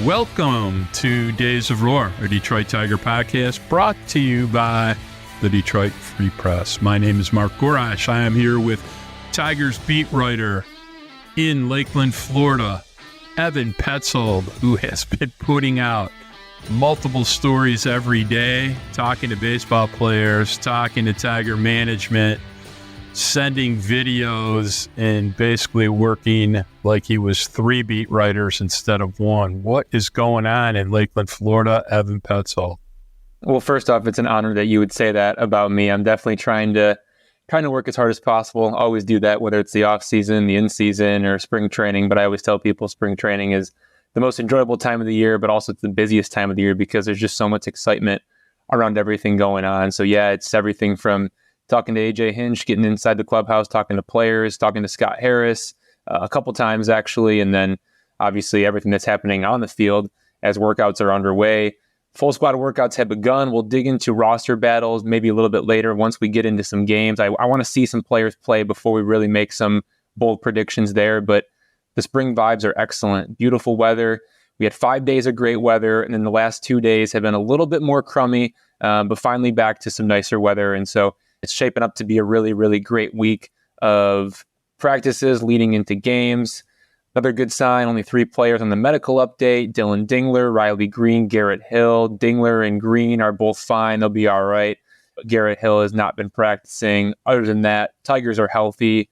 Welcome to Days of Roar, a Detroit Tiger podcast brought to you by the Detroit Free Press. My name is Mark Gorash. I am here with Tigers beat writer in Lakeland, Florida, Evan Petzold, who has been putting out multiple stories every day, talking to baseball players, talking to Tiger management, sending videos, and basically working like he was 3 beat writers instead of 1. What is going on in Lakeland, Florida, Evan Petzold? Well, first off, it's an honor that you would say that about me. I'm definitely trying to work as hard as possible. I always do that, whether it's the off season, the in season, or spring training. But I always tell people spring training is the most enjoyable time of the year, but also it's the busiest time of the year because there's just so much excitement around everything going on. So yeah, it's everything from talking to A.J. Hinch, getting inside the clubhouse, talking to players, talking to Scott Harris a couple times actually, and then obviously everything that's happening on the field as workouts are underway. Full squad workouts have begun. We'll dig into roster battles maybe a little bit later once we get into some games. I want to see some players play before we really make some bold predictions there, but the spring vibes are excellent. Beautiful weather. We had 5 days of great weather, and then the last 2 days have been a little bit more crummy, but finally back to some nicer weather, and so it's shaping up to be a really, really great week of practices leading into games. Another good sign, only 3 players on the medical update. Dylan Dingler, Riley Green, Garrett Hill. Dingler and Green are both fine. They'll be all right. But Garrett Hill has not been practicing. Other than that, Tigers are healthy.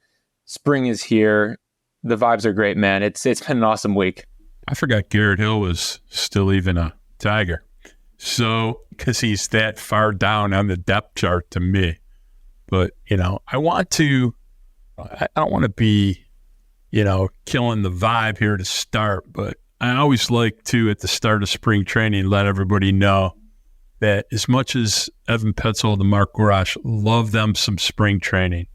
Spring is here. The vibes are great, man. It's been an awesome week. I forgot Garrett Hill was still even a Tiger. So, because he's that far down on the depth chart to me. But, I don't want to be, killing the vibe here to start, but I always like to, at the start of spring training, let everybody know that as much as Evan Petzold and Mark Gorash love them some spring training,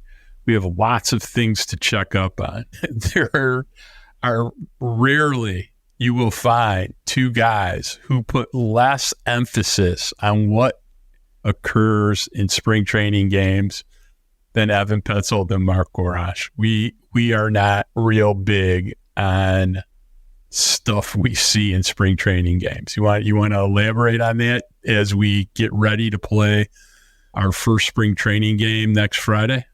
we have lots of things to check up on. There are rarely you will find 2 guys who put less emphasis on what occurs in spring training games than Evan Petzold and Mark Gorash. We are not real big on stuff we see in spring training games. You want to elaborate on that as we get ready to play our first spring training game next Friday?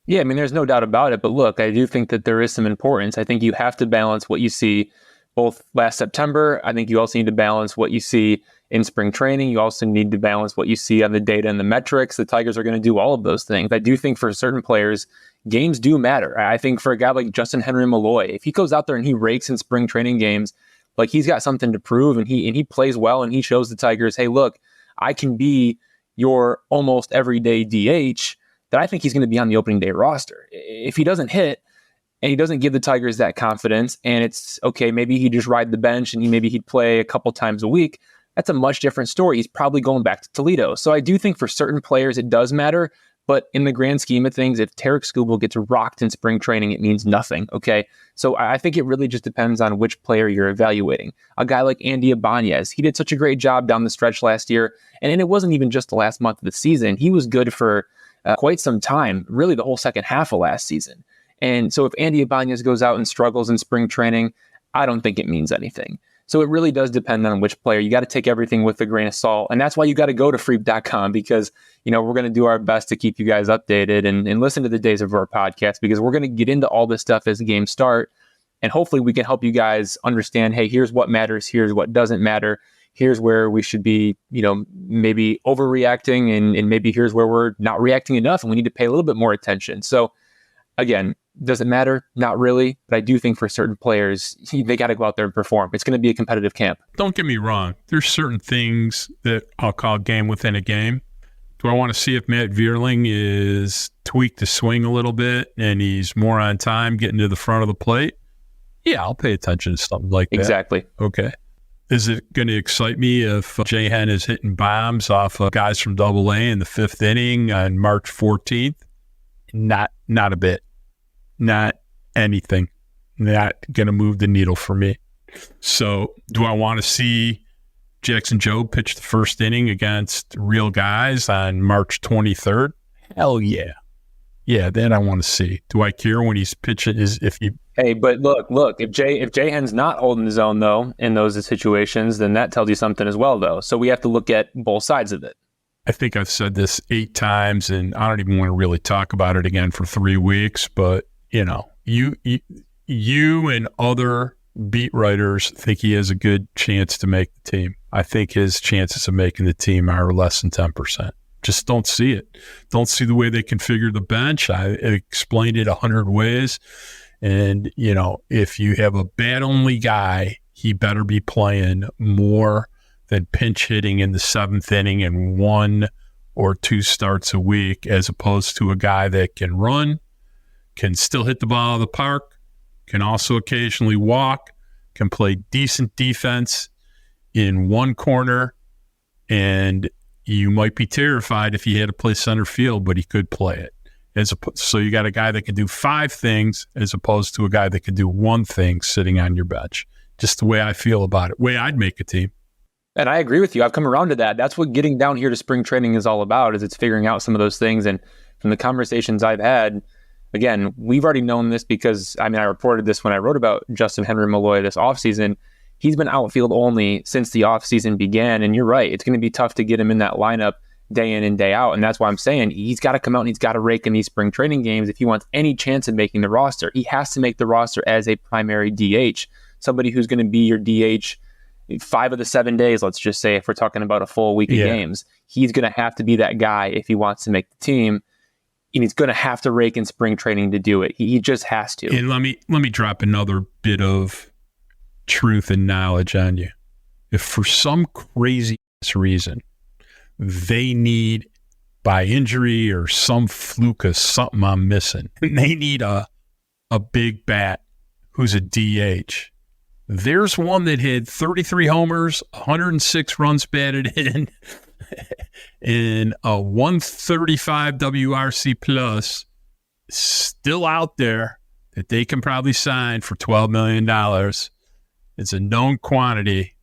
Yeah, there's no doubt about it. But look, I do think that there is some importance. I think you have to balance what you see both last September. I think you also need to balance what you see in spring training. You also need to balance what you see on the data and the metrics. The Tigers are going to do all of those things. I do think for certain players, games do matter. I think for a guy like Justin Henry Malloy, if he goes out there and he rakes in spring training games, like he's got something to prove and he plays well and he shows the Tigers, hey, look, I can be your almost everyday DH, that I think he's going to be on the opening day roster. If he doesn't hit, and he doesn't give the Tigers that confidence, and it's okay, maybe he just ride the bench and he'd play a couple times a week, that's a much different story. He's probably going back to Toledo. So I do think for certain players it does matter, but in the grand scheme of things, if Tarek Skubal gets rocked in spring training, it means nothing, okay? So I think it really just depends on which player you're evaluating. A guy like Andy Ibanez, he did such a great job down the stretch last year, and it wasn't even just the last month of the season. He was good for quite some time, really the whole second half of last season. And so if Andy Ibanez goes out and struggles in spring training, I don't think it means anything. So it really does depend on which player. You got to take everything with a grain of salt. And that's why you got to go to freep.com because, we're going to do our best to keep you guys updated and listen to the Days of Roar podcast because we're going to get into all this stuff as the games start. And hopefully we can help you guys understand, hey, here's what matters. Here's what doesn't matter. Here's where we should be, maybe overreacting and maybe here's where we're not reacting enough and we need to pay a little bit more attention. So again, does it matter? Not really. But I do think for certain players, they got to go out there and perform. It's going to be a competitive camp. Don't get me wrong. There's certain things that I'll call game within a game. Do I want to see if Matt Vierling is tweaked the swing a little bit and he's more on time getting to the front of the plate? Yeah, I'll pay attention to something like that. Exactly. Okay. Is it going to excite me if Jahan is hitting bombs off of guys from Double A in the 5th inning on March 14th? Not a bit. Not anything. Not going to move the needle for me. So do I want to see Jackson Jobe pitch the first inning against real guys on March 23rd? Hell yeah. yeah, then I want to see. Do I care when he's pitching? Hey, but look, if Jay Hen's not holding his own though in those situations, then that tells you something as well though. So we have to look at both sides of it. I think I've said this 8 times, and I don't even want to really talk about it again for 3 weeks. But you and other beat writers think he has a good chance to make the team. I think his chances of making the team are less than 10%. Just don't see it. Don't see the way they configure the bench. I explained it 100 ways. And, if you have a bat-only guy, he better be playing more than pinch hitting in the 7th inning and 1 or 2 starts a week, as opposed to a guy that can run, can still hit the ball out of the park, can also occasionally walk, can play decent defense in one corner, and you might be terrified if he had to play center field, but he could play it. So you got a guy that can do 5 things as opposed to a guy that can do 1 thing sitting on your bench. Just the way I feel about it, way I'd make a team. And I agree with you. I've come around to that. That's what getting down here to spring training is all about, is it's figuring out some of those things. And from the conversations I've had, again, we've already known this because, I reported this when I wrote about Justin Henry Malloy this offseason. He's been outfield only since the offseason began. And you're right. It's going to be tough to get him in that lineup day in and day out. And that's why I'm saying he's got to come out and he's got to rake in these spring training games if he wants any chance of making the roster. He has to make the roster as a primary DH, somebody who's going to be your DH 5 of the 7 days, let's just say, if we're talking about a full week of games. He's going to have to be that guy if he wants to make the team. And he's going to have to rake in spring training to do it. He just has to. And let me drop another bit of truth and knowledge on you. If for some crazy reason they need, by injury or some fluke of something I'm missing, they need a big bat who's a DH, there's one that had 33 homers, 106 runs batted in, and a 135 WRC plus still out there that they can probably sign for $12 million. It's a known quantity.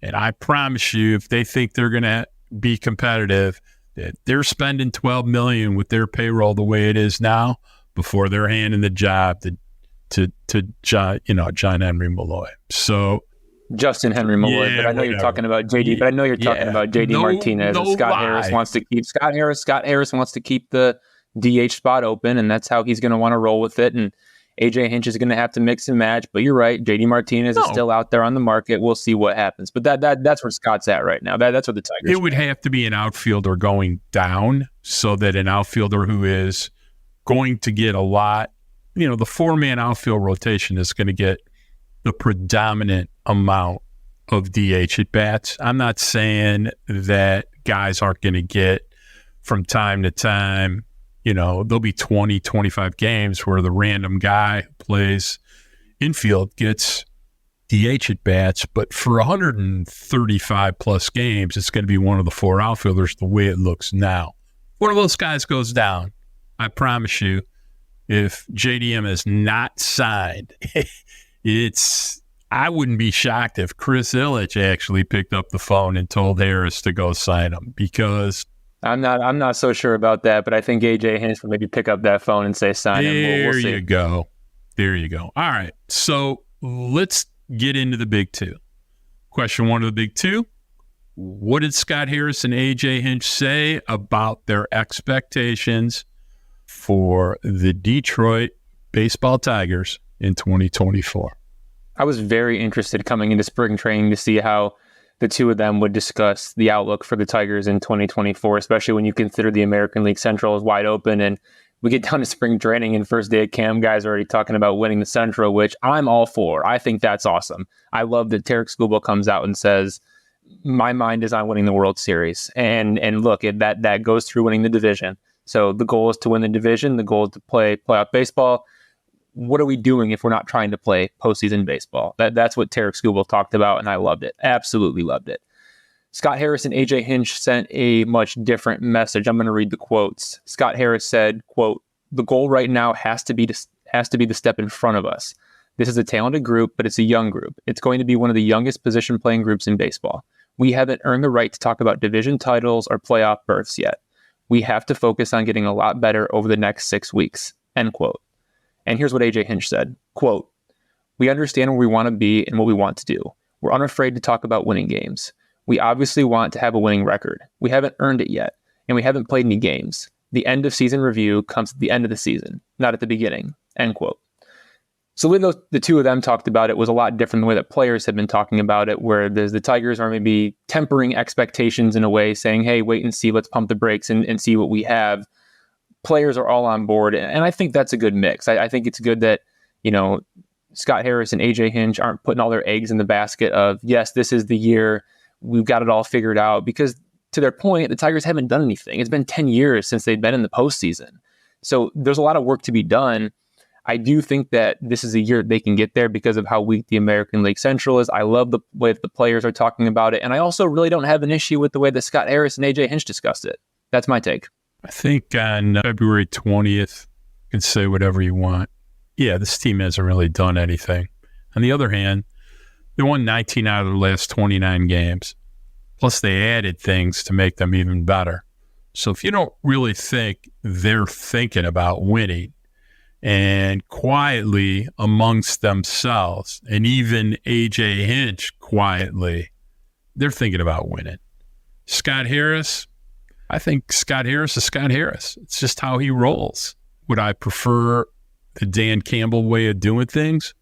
And I promise you, if they think they're going to be competitive, that they're spending $12 million with their payroll the way it is now before they're handing the job to John Henry Malloy. So Justin Henry Malloy, but I know you're talking about JD. But I know you're talking about JD Martinez. And Scott Harris wants to keep Scott Harris wants to keep the DH spot open, and that's how he's going to want to roll with it. And A.J. Hinch is going to have to mix and match. But you're right, JD Martinez is still out there on the market. We'll see what happens. But that's where Scott's at right now. That's where the Tigers. It would have to be an outfielder going down, so that an outfielder who is going to get a lot. The 4-man outfield rotation is going to get the predominant amount of DH at bats. I'm not saying that guys aren't going to get from time to time. There'll be 20, 25 games where the random guy who plays infield gets DH at bats, but for 135 plus games, it's going to be one of the 4 outfielders the way it looks now. One of those guys goes down. I promise you, if JDM is not signed, I wouldn't be shocked if Chris Ilitch actually picked up the phone and told Harris to go sign him, because I'm not so sure about that, but I think A.J. Hinch will maybe pick up that phone and say sign him. We'll see. There you go. All right, so let's get into the big 2. Question 1 of the big 2. What did Scott Harris and A.J. Hinch say about their expectations for the Detroit Baseball Tigers in 2024? I was very interested coming into spring training to see how the two of them would discuss the outlook for the Tigers in 2024, especially when you consider the American League Central is wide open and we get down to spring training and first day of camp, guys are already talking about winning the Central, which I'm all for. I think that's awesome. I love that Tarek Skubal comes out and says, my mind is on winning the World Series. And look, that goes through winning the division. So the goal is to win the division. The goal is to play playoff baseball. What are we doing if we're not trying to play postseason baseball? That's what Tarek Skubal talked about, and I loved it. Absolutely loved it. Scott Harris and A.J. Hinch sent a much different message. I'm going to read the quotes. Scott Harris said, quote, "The goal right now has to be the step in front of us. This is a talented group, but it's a young group. It's going to be one of the youngest position playing groups in baseball. We haven't earned the right to talk about division titles or playoff berths yet. We have to focus on getting a lot better over the next 6 weeks, end quote. And here's what A.J. Hinch said, quote, "We understand where we want to be and what we want to do. We're unafraid to talk about winning games. We obviously want to have a winning record. We haven't earned it yet, and we haven't played any games. The end of season review comes at the end of the season, not at the beginning," end quote. So when the two of them talked about it was a lot different than the way that players had been talking about it, where the Tigers are maybe tempering expectations in a way, saying, hey, wait and see, let's pump the brakes and see what we have. Players are all on board, and I think that's a good mix. I think it's good that, Scott Harris and A.J. Hinch aren't putting all their eggs in the basket of, yes, this is the year, we've got it all figured out, because to their point, the Tigers haven't done anything. It's been 10 years since they've been in the postseason. So there's a lot of work to be done. I do think that this is a year they can get there because of how weak the American League Central is. I love the way that the players are talking about it. And I also really don't have an issue with the way that Scott Harris and A.J. Hinch discussed it. That's my take. I think on February 20th, you can say whatever you want. Yeah, this team hasn't really done anything. On the other hand, they won 19 out of the last 29 games. Plus, they added things to make them even better. So if you don't really think they're thinking about winning, and quietly amongst themselves, and even A.J. Hinch quietly, they're thinking about winning. Scott Harris, I think Scott Harris is Scott Harris. It's just how he rolls. Would I prefer the Dan Campbell way of doing things?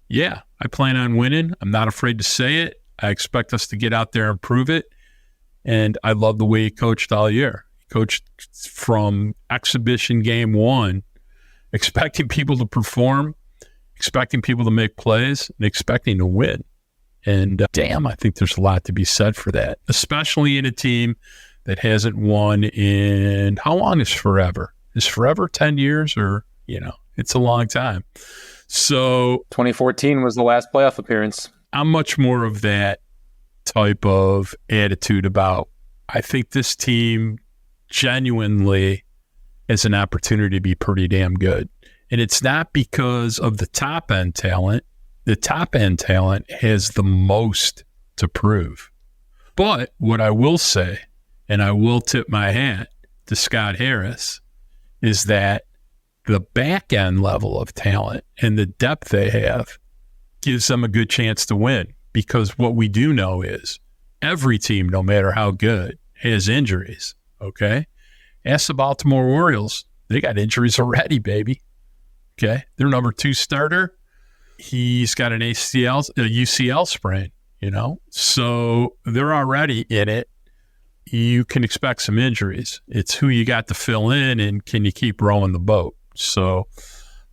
Yeah, I plan on winning. I'm not afraid to say it. I expect us to get out there and prove it. And I love the way he coached all year. He coached from exhibition game one, expecting people to perform, expecting people to make plays, and expecting to win. And damn, I think there's a lot to be said for that, especially in a team that hasn't won in, how long is forever? Is forever 10 years or, it's a long time. So 2014 was the last playoff appearance. I'm much more of that type of attitude about, I think this team genuinely is an opportunity to be pretty damn good. And it's not because of the top end talent. The top end talent has the most to prove. But what I will say, and I will tip my hat to Scott Harris, is that the back end level of talent and the depth they have gives them a good chance to win. Because what we do know is every team, no matter how good, has injuries. Okay? Ask the Baltimore Orioles. They got injuries already, baby. Okay? Their number 2 starter, he's got an UCL sprain, So they're already in it. You can expect some injuries. It's who you got to fill in and can you keep rowing the boat. So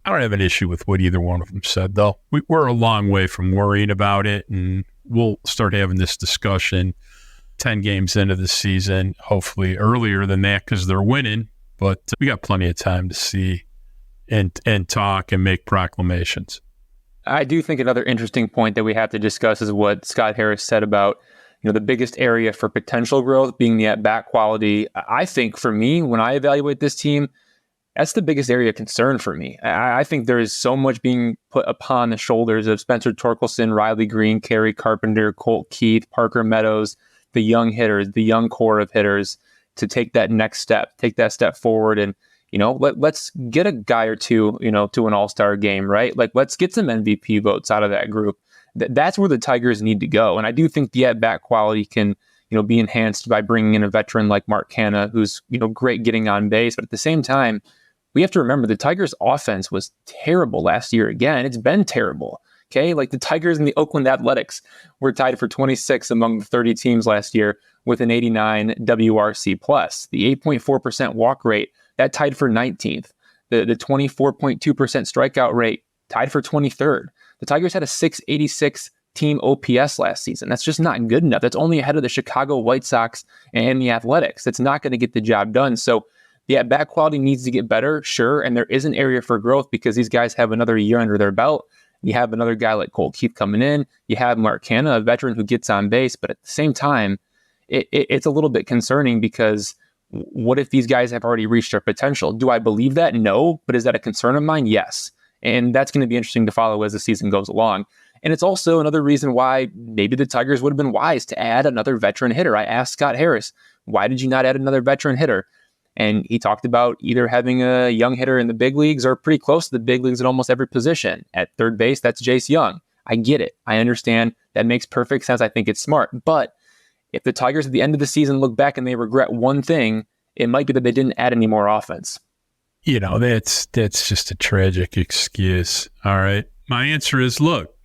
I don't have an issue with what either one of them said, though. We're a long way from worrying about it, and we'll start having this discussion 10 games into the season, hopefully earlier than that because they're winning. But we got plenty of time to see and talk and make proclamations. I do think another interesting point that we have to discuss is what Scott Harris said about, the biggest area for potential growth being the at-bat quality. I think for me, when I evaluate this team, that's the biggest area of concern for me. I think there is so much being put upon the shoulders of Spencer Torkelson, Riley Green, Kerry Carpenter, Colt Keith, Parker Meadows, the young hitters, the young core of hitters, to take that next step, take that step forward. And, let's get a guy or two, to an all-star game, right? Like, let's get some MVP votes out of that group. That's where the Tigers need to go. And I do think the at-bat quality can, be enhanced by bringing in a veteran like Mark Canha, who's, great getting on base. But at the same time, we have to remember the Tigers' offense was terrible last year again. It's been terrible. Okay, like the Tigers and the Oakland Athletics were tied for 26 among the 30 teams last year with an 89 WRC+. The 8.4% walk rate, that tied for 19th. The 24.2% strikeout rate, tied for 23rd. The Tigers had a 686 team OPS last season. That's just not good enough. That's only ahead of the Chicago White Sox and the Athletics. That's not going to get the job done. So the at-bat quality needs to get better, sure, and there is an area for growth because these guys have another year under their belt. You have another guy like Colt Keith coming in. You have Mark Canha, a veteran who gets on base. But at the same time, it's a little bit concerning because what if these guys have already reached their potential? Do I believe that? No. But is that a concern of mine? Yes. And that's going to be interesting to follow as the season goes along. And it's also another reason why maybe the Tigers would have been wise to add another veteran hitter. I asked Scott Harris, why did you not add another veteran hitter? And he talked about either having a young hitter in the big leagues or pretty close to the big leagues at almost every position. At third base, that's Jace Young. I get it. I understand. That makes perfect sense. I think it's smart. But if the Tigers at the end of the season look back and they regret one thing, it might be that they didn't add any more offense. That's just a tragic excuse. All right. My answer is, look,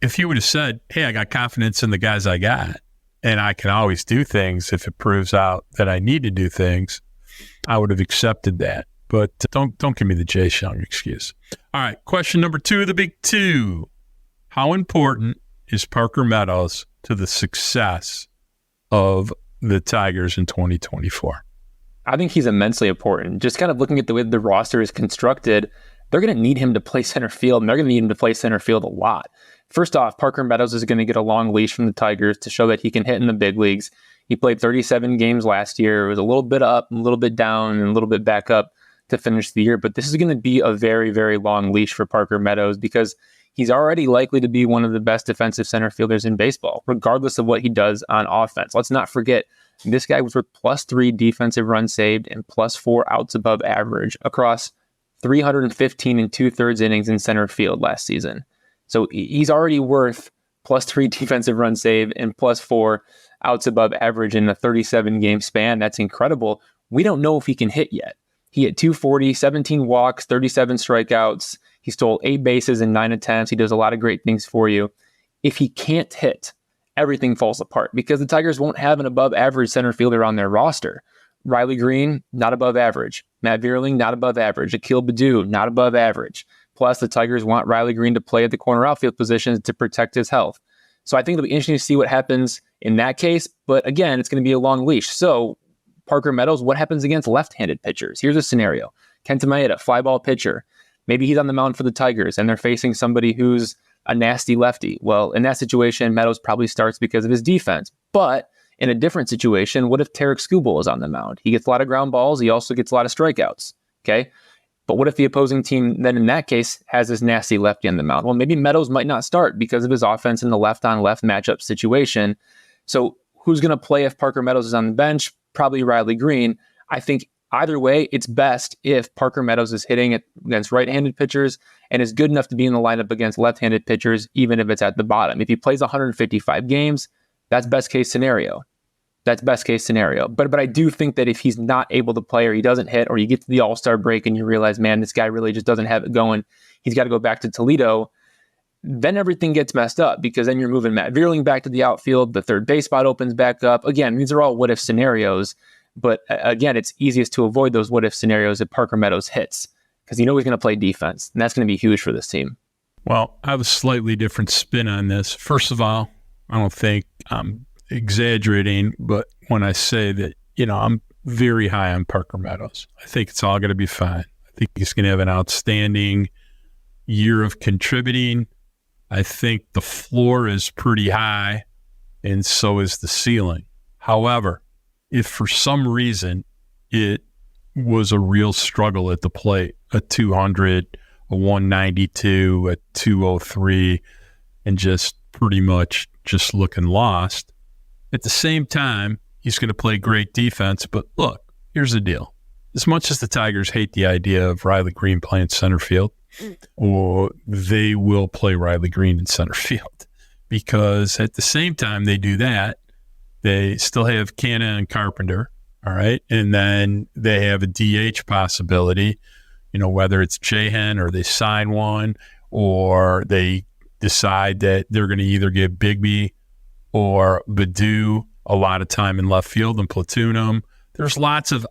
if you would have said, hey, I got confidence in the guys I got, and I can always do things if it proves out that I need to do things, I would have accepted that. But don't give me the Jace Young excuse. All right, question number 2, the big 2. How important is Parker Meadows to the success of the Tigers in 2024? I think he's immensely important. Just kind of looking at the way the roster is constructed, they're going to need him to play center field, and they're going to need him to play center field a lot. First off, Parker Meadows is going to get a long leash from the Tigers to show that he can hit in the big leagues. He played 37 games last year. It was a little bit up, a little bit down, and a little bit back up to finish the year. But this is going to be a very, very long leash for Parker Meadows because he's already likely to be one of the best defensive center fielders in baseball, regardless of what he does on offense. Let's not forget, this guy was with +3 defensive runs saved and +4 outs above average across 315 and 2/3 innings in center field last season. So he's already worth +3 defensive runs saved and +4 outs above average in a 37-game span. That's incredible. We don't know if he can hit yet. He hit 240, 17 walks, 37 strikeouts. He stole 8 bases in 9 attempts. He does a lot of great things for you. If he can't hit, everything falls apart because the Tigers won't have an above-average center fielder on their roster. Riley Green, not above average. Matt Vierling, not above average. Akil Baddoo, not above average. Plus, the Tigers want Riley Green to play at the corner outfield positions to protect his health. So I think it'll be interesting to see what happens in that case. But again, it's going to be a long leash. So Parker Meadows, what happens against left-handed pitchers? Here's a scenario. Kenta Maeda, fly ball pitcher. Maybe he's on the mound for the Tigers and they're facing somebody who's a nasty lefty. Well, in that situation, Meadows probably starts because of his defense. But in a different situation, what if Tarek Skubal is on the mound? He gets a lot of ground balls. He also gets a lot of strikeouts. Okay. But what if the opposing team then in that case has this nasty lefty on the mound? Well, maybe Meadows might not start because of his offense in the left-on-left matchup situation. So who's going to play if Parker Meadows is on the bench? Probably Riley Green. I think either way, it's best if Parker Meadows is hitting against right-handed pitchers and is good enough to be in the lineup against left-handed pitchers, even if it's at the bottom. If he plays 155 games, that's best case scenario. That's best case scenario. But I do think that if he's not able to play or he doesn't hit or you get to the All-Star break and you realize, man, this guy really just doesn't have it going, he's got to go back to Toledo, then everything gets messed up because then you're moving Matt Vierling back to the outfield. The third base spot opens back up. Again, these are all what-if scenarios. But again, it's easiest to avoid those what-if scenarios if Parker Meadows hits because you know he's going to play defense, and that's going to be huge for this team. Well, I have a slightly different spin on this. First of all, I don't think I'm exaggerating, but when I say that, I'm very high on Parker Meadows. I think it's all going to be fine. I think he's going to have an outstanding year of contributing. I think the floor is pretty high, and so is the ceiling. However, if for some reason it was a real struggle at the plate, a 200, a 192, a 203, and just pretty much just looking lost, at the same time, he's going to play great defense. But look, here's the deal. As much as the Tigers hate the idea of Riley Green playing center field, or they will play Riley Green in center field because at the same time they do that, they still have Canna and Carpenter, all right? And then they have a DH possibility, whether it's Jahan or they sign one or they decide that they're going to either give Bigby or Baddoo a lot of time in left field and platoon them. There's lots of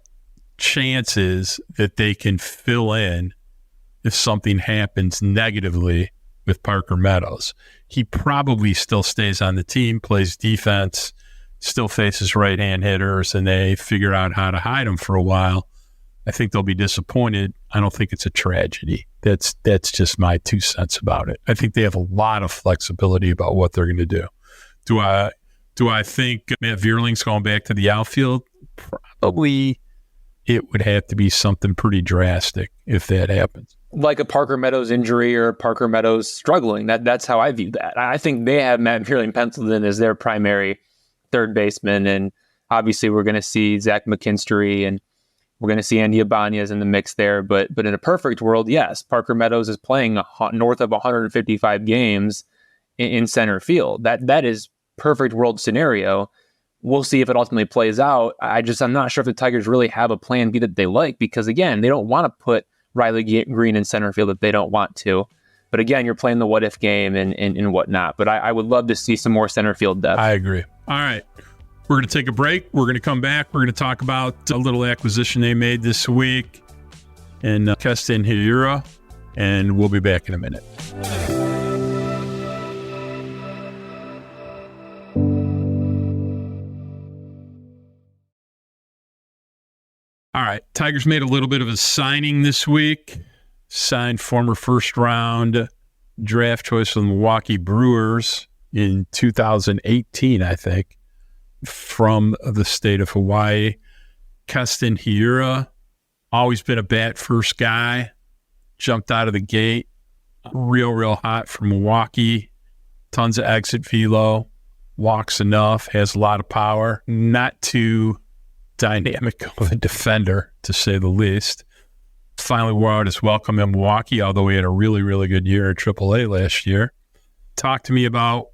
chances that they can fill in if something happens negatively with Parker Meadows. He probably still stays on the team, plays defense, still faces right-hand hitters, and they figure out how to hide him for a while. I think they'll be disappointed. I don't think it's a tragedy. That's just my 2 cents about it. I think they have a lot of flexibility about what they're going to do. Do I think Matt Vierling's going back to the outfield? Probably. It would have to be something pretty drastic if that happens. Like a Parker Meadows injury or Parker Meadows struggling. That's how I view that. I think they have Matt Vierling penciled in as their primary third baseman, and obviously we're going to see Zach McKinstry and We're going to see Andy Ibanez in the mix there. But in a perfect world, yes, Parker Meadows is playing north of 155 games in center field. That is perfect world scenario. We'll see if it ultimately plays out. I'm not sure if the Tigers really have a plan B that they like, because again, they don't want to put Riley Green in center field if they don't want to. But again, you're playing the what if game and whatnot. But I would love to see some more center field depth. I agree. All right. We're going to take a break. We're going to come back. We're going to talk about a little acquisition they made this week and Keston Hiura, and we'll be back in a minute. All right, Tigers made a little bit of a signing this week. Signed former first-round draft choice of the Milwaukee Brewers in 2018, I think, from the state of Hawaii. Keston Hiura, always been a bat-first guy. Jumped out of the gate, real hot for Milwaukee. Tons of exit velo, walks enough, has a lot of power. Not too dynamic of a defender, to say the least. Finally wore out his welcome in Milwaukee, although he had a really good year at AAA last year. Talk to me about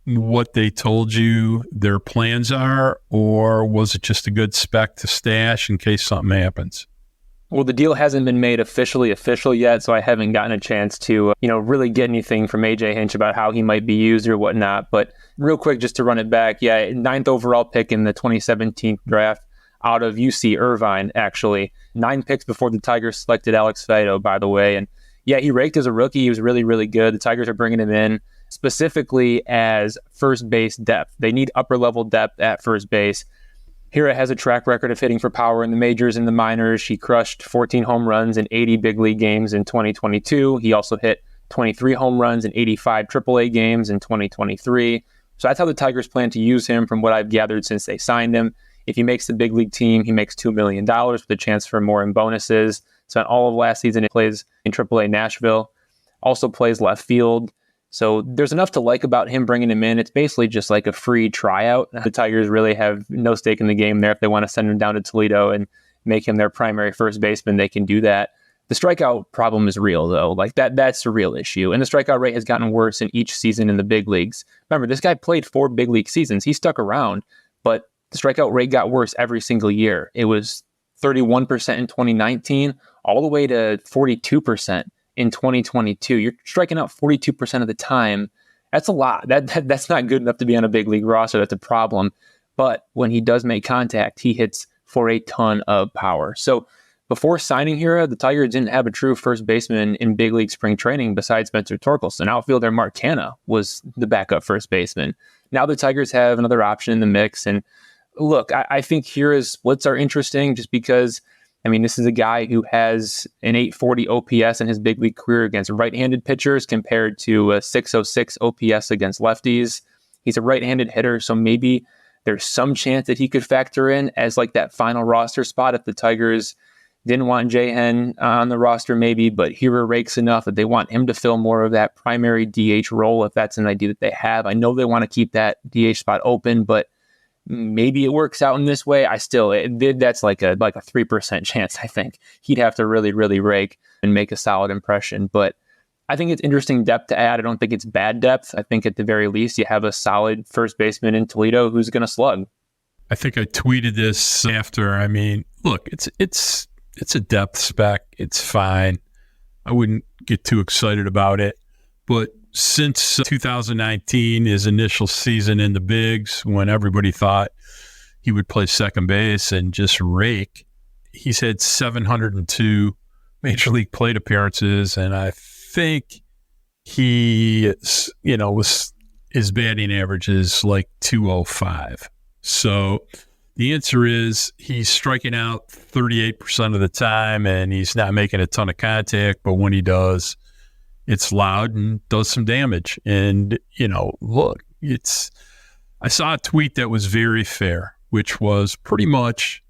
what they told you their plans are, or was it just a good spec to stash in case something happens? Well, the deal hasn't been made official yet, so I haven't gotten a chance to, really get anything from A.J. Hinch about how he might be used or whatnot. But real quick, just to run it back, 9th overall pick in the 2017 draft, out of UC Irvine, actually. 9 picks before the Tigers selected Alex Faedo, by the way. And he raked as a rookie. He was really good. The Tigers are bringing him in specifically as first base depth. They need upper level depth at first base. Hiura has a track record of hitting for power in the majors and the minors. He crushed 14 home runs in 80 big league games in 2022. He also hit 23 home runs in 85 AAA games in 2023. So that's how the Tigers plan to use him from what I've gathered since they signed him. If he makes the big league team, he makes $2 million with a chance for more in bonuses. Spent all of last season, he plays in AAA Nashville. Also plays left field. So there's enough to like about him bringing him in. It's basically just like a free tryout. The Tigers really have no stake in the game there. If they want to send him down to Toledo and make him their primary first baseman, they can do that. The strikeout problem is real, though. That's a real issue. And the strikeout rate has gotten worse in each season in the big leagues. Remember, this guy played 4 big league seasons. He stuck around, but the strikeout rate got worse every single year. It was 31% in 2019, all the way to 42% in 2022. You're striking out 42% of the time. That's a lot. That's not good enough to be on a big league roster. That's a problem. But when he does make contact, he hits for a ton of power. So before signing Hiura, the Tigers didn't have a true first baseman in big league spring training besides Spencer Torkelson. Outfielder Mark Canha was the backup first baseman. Now the Tigers have another option in the mix. And look, I think Hiura's splits are interesting just because, this is a guy who has an 840 OPS in his big league career against right-handed pitchers compared to a 606 OPS against lefties. He's a right-handed hitter, so maybe there's some chance that he could factor in as like that final roster spot if the Tigers didn't want J-Hen on the roster maybe, but Hiura rakes enough that they want him to fill more of that primary DH role if that's an idea that they have. I know they want to keep that DH spot open, but maybe it works out in this way. That's like a 3% chance. I think he'd have to really rake and make a solid impression. But I think it's interesting depth to add. I don't think it's bad depth. I think at the very least you have a solid first baseman in Toledo who's going to slug. I think I tweeted this after. Look, it's a depth spec. It's fine. I wouldn't get too excited about it, but since 2019, his initial season in the bigs, when everybody thought he would play second base and just rake, he's had 702 major league plate appearances, and I think his batting average is like 205. So the answer is he's striking out 38% of the time, and he's not making a ton of contact, but when he does, it's loud and does some damage. And, look, I saw a tweet that was very fair, which was pretty much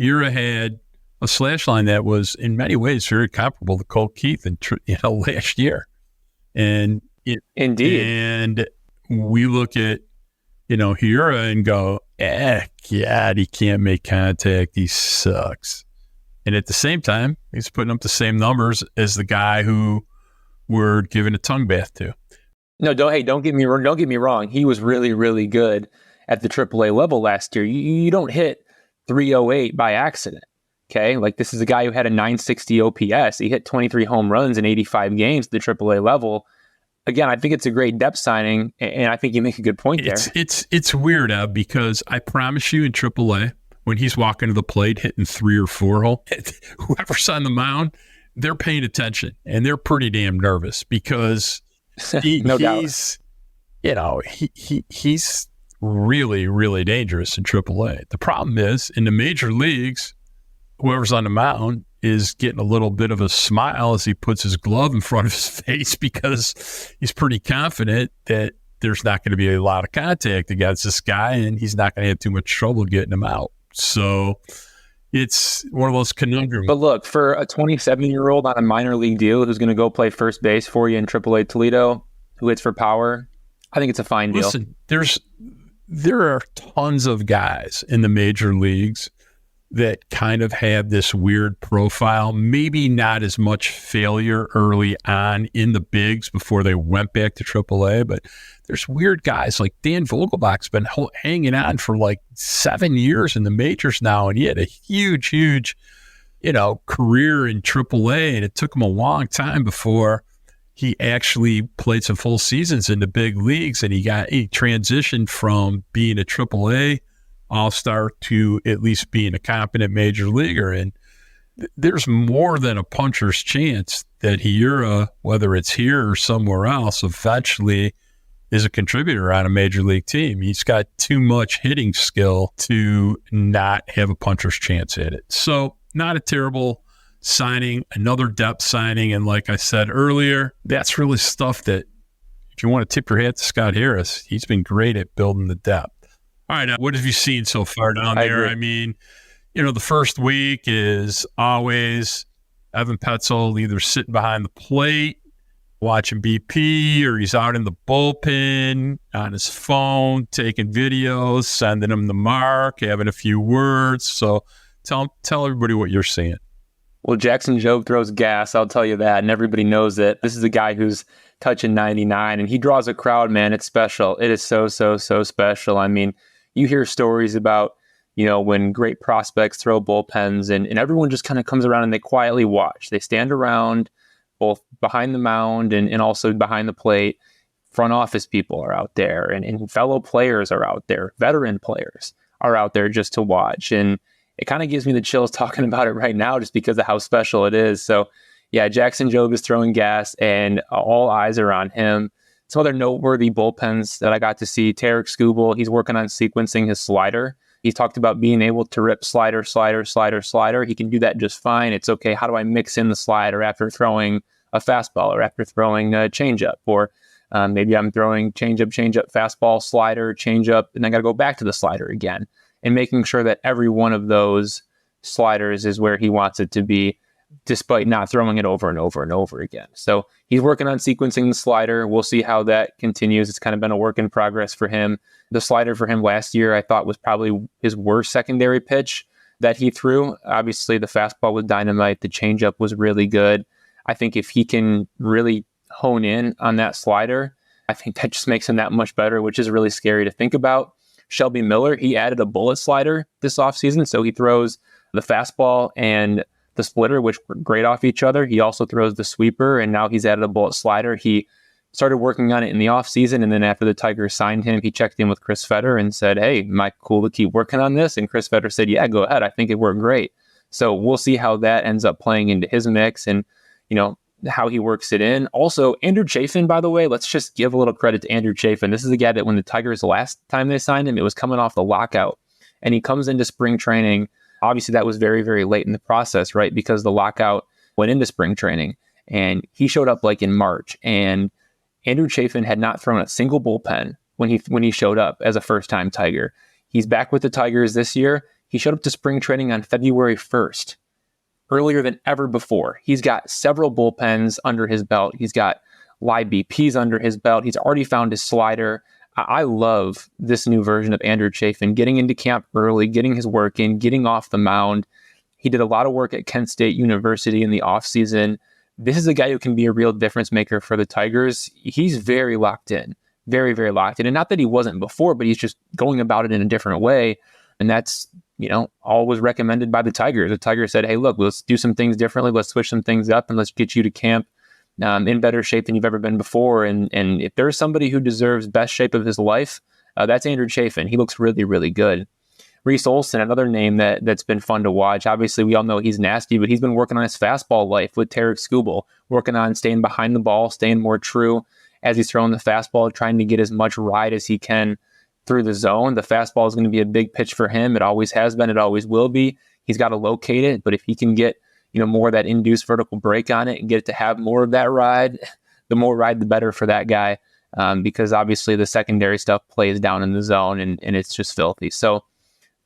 Hiura had a slash line that was in many ways very comparable to Colt Keith last year. And Indeed. And we look at, Hiura and go, God, he can't make contact. He sucks. And at the same time, he's putting up the same numbers as the guy who we're giving a tongue bath to. No, don't get me wrong. Don't get me wrong. He was really, really good at the AAA level last year. You don't hit 308 by accident. Okay, like this is a guy who had a 960 OPS. He hit 23 home runs in 85 games at the AAA level. Again, I think it's a great depth signing, and I think you make a good point there. It's weird, Ab, because I promise you in AAA, when he's walking to the plate hitting 3 or 4 hole, whoever's on the mound, they're paying attention and they're pretty damn nervous because he's really, really dangerous in AAA. The problem is in the major leagues, whoever's on the mound is getting a little bit of a smile as he puts his glove in front of his face because he's pretty confident that there's not going to be a lot of contact against this guy and he's not going to have too much trouble getting him out. So it's one of those conundrums. But look, for a 27-year-old on a minor league deal who's going to go play first base for you in AAA Toledo, who hits for power, I think it's a fine deal. Listen, there are tons of guys in the major leagues that kind of have this weird profile, maybe not as much failure early on in the bigs before they went back to AAA, but there's weird guys like Dan Vogelbach's been hanging on for like 7 years in the majors now, and he had a huge, career in AAA, and it took him a long time before he actually played some full seasons in the big leagues, and he transitioned from being a AAA all-star to at least being a competent major leaguer. And there's more than a puncher's chance that Hiura, whether it's here or somewhere else, eventually is a contributor on a major league team. He's got too much hitting skill to not have a puncher's chance at it. So not a terrible signing, another depth signing. And like I said earlier, that's really stuff that if you want to tip your hat to Scott Harris, he's been great at building the depth. All right, what have you seen so far down there? I mean, the first week is always Evan Petzold either sitting behind the plate, watching BP, or he's out in the bullpen on his phone, taking videos, sending them to Mark, having a few words. So tell everybody what you're seeing. Well, Jackson Jobe throws gas, I'll tell you that, and everybody knows it. This is a guy who's touching 99, and he draws a crowd, man. It's special. It is so, so, so special. I mean, you hear stories about, when great prospects throw bullpens and everyone just kind of comes around and they quietly watch. They stand around both behind the mound and also behind the plate. Front office people are out there and fellow players are out there. Veteran players are out there just to watch. And it kind of gives me the chills talking about it right now just because of how special it is. So, yeah, Jackson Jobe is throwing gas and all eyes are on him. Some other noteworthy bullpens that I got to see, Tarek Skubal, he's working on sequencing his slider. He talked about being able to rip slider. He can do that just fine. It's okay. How do I mix in the slider after throwing a fastball or after throwing a changeup? Or maybe I'm throwing changeup, fastball, slider, changeup, and I got to go back to the slider again. And making sure that every one of those sliders is where he wants it to be, despite not throwing it over and over and over again. So he's working on sequencing the slider. We'll see how that continues. It's kind of been a work in progress for him. The slider for him last year, I thought, was probably his worst secondary pitch that he threw. Obviously, the fastball was dynamite. The changeup was really good. I think if he can really hone in on that slider, I think that just makes him that much better, which is really scary to think about. Shelby Miller, he added a bullet slider this offseason, so he throws the fastball and the splitter, which were great off each other. He also throws the sweeper, and now he's added a bullet slider. He started working on it in the offseason, and then after the Tigers signed him, he checked in with Chris Fetter and said, hey, am I cool to keep working on this? And Chris Fetter said, yeah, go ahead. I think it worked great. So we'll see how that ends up playing into his mix and, how he works it in. Also, Andrew Chafin, by the way, let's just give a little credit to Andrew Chafin. This is a guy that when the Tigers, last time they signed him, it was coming off the lockout, and he comes into spring training. Obviously, that was very, very late in the process, right? Because the lockout went into spring training, and he showed up like in March. And Andrew Chafin had not thrown a single bullpen when he showed up as a first-time Tiger. He's back with the Tigers this year. He showed up to spring training on February 1st, earlier than ever before. He's got several bullpens under his belt. He's got live BPs under his belt. He's already found his slider. I love this new version of Andrew Chafin, getting into camp early, getting his work in, getting off the mound. He did a lot of work at Kent State University in the offseason. This is a guy who can be a real difference maker for the Tigers. He's very locked in, very, very locked in. And not that he wasn't before, but he's just going about it in a different way. And that's, all was recommended by the Tigers. The Tigers said, hey, look, let's do some things differently. Let's switch some things up and let's get you to camp in better shape than you've ever been before. And if there's somebody who deserves best shape of his life, that's Andrew Chafin. He looks really, really good. Reese Olson, another name that's been fun to watch. Obviously, we all know he's nasty, but he's been working on his fastball life with Tarek Skubal, working on staying behind the ball, staying more true as he's throwing the fastball, trying to get as much ride as he can through the zone. The fastball is going to be a big pitch for him. It always has been. It always will be. He's got to locate it, but if he can get more of that induced vertical break on it and get it to have more of that ride, the more ride, the better for that guy, because obviously the secondary stuff plays down in the zone and it's just filthy. So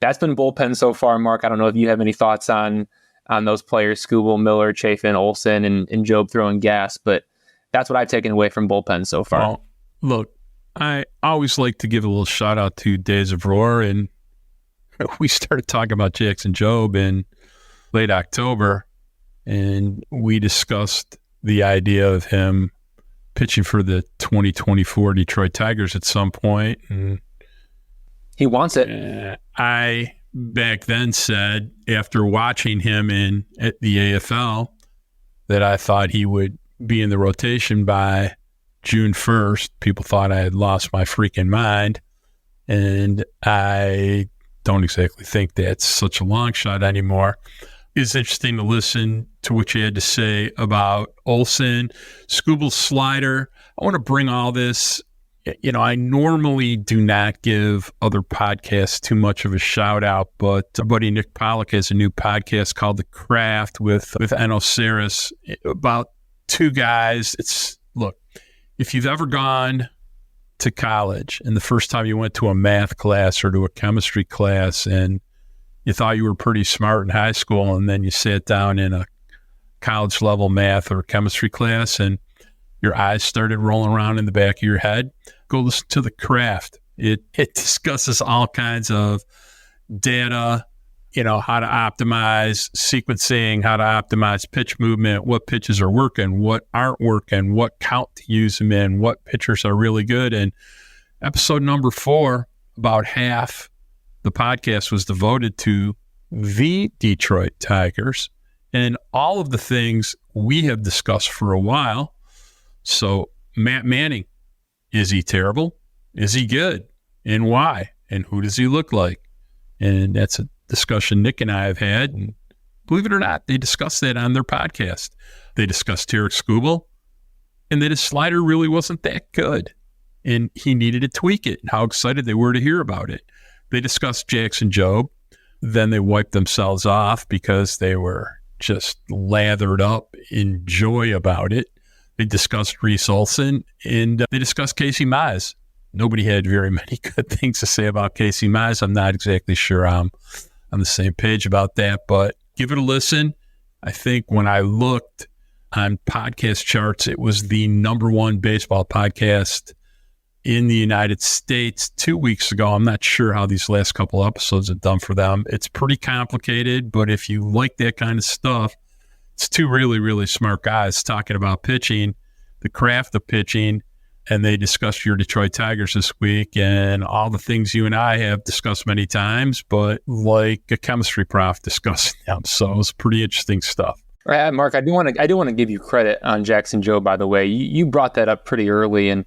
that's been bullpen so far, Mark. I don't know if you have any thoughts on those players, Skubal, Miller, Chafin, Olson, and Jobe throwing gas, but that's what I've taken away from bullpen so far. Well, look, I always like to give a little shout out to Days of Roar, and we started talking about Jackson Jobe in late October, and we discussed the idea of him pitching for the 2024 Detroit Tigers at some point, and he wants it. I back then said, after watching him at the AFL, that I thought he would be in the rotation by June 1st. People thought I had lost my freaking mind. And I don't exactly think that's such a long shot anymore. It's interesting to listen to what you had to say about Olson, Skubal's slider. I want to bring all this. I normally do not give other podcasts too much of a shout out, but our buddy Nick Pollock has a new podcast called The Craft with Eno Saris about two guys. Look, if you've ever gone to college and the first time you went to a math class or to a chemistry class and you thought you were pretty smart in high school, and then you sat down in a college level math or chemistry class and your eyes started rolling around in the back of your head, go listen to The Craft. It discusses all kinds of data, how to optimize sequencing, how to optimize pitch movement, what pitches are working, what aren't working, what count to use them in, what pitchers are really good. And episode number 4, about half the podcast was devoted to the Detroit Tigers and all of the things we have discussed for a while. So Matt Manning, is he terrible? Is he good? And why? And who does he look like? And that's a discussion Nick and I have had. And believe it or not, they discussed that on their podcast. They discussed Tarek Skubal and that his slider really wasn't that good. And he needed to tweak it and how excited they were to hear about it. They discussed Jackson Jobe. Then they wiped themselves off because they were just lathered up in joy about it. They discussed Reese Olson, and they discussed Casey Mize. Nobody had very many good things to say about Casey Mize. I'm not exactly sure I'm on the same page about that, but give it a listen. I think when I looked on podcast charts, it was the #1 baseball podcast in the United States 2 weeks ago. I'm not sure how these last couple episodes have done for them. It's pretty complicated, but if you like that kind of stuff, it's two really, really smart guys talking about pitching, the craft of pitching, and they discussed your Detroit Tigers this week and all the things you and I have discussed many times, but like a chemistry prof discussing them. So it was pretty interesting stuff. All right, Mark, I do want to give you credit on Jackson Jobe, by the way. You brought that up pretty early, and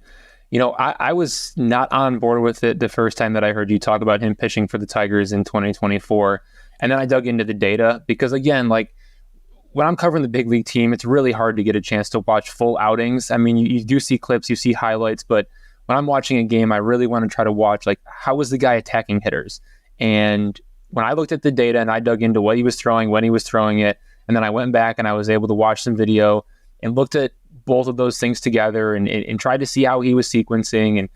I was not on board with it the first time that I heard you talk about him pitching for the Tigers in 2024, and then I dug into the data because, again, when I'm covering the big league team, it's really hard to get a chance to watch full outings. I mean, you do see clips, you see highlights, but when I'm watching a game, I really want to try to watch, how was the guy attacking hitters? And when I looked at the data and I dug into what he was throwing, when he was throwing it, and then I went back and I was able to watch some video and looked at both of those things together and tried to see how he was sequencing and,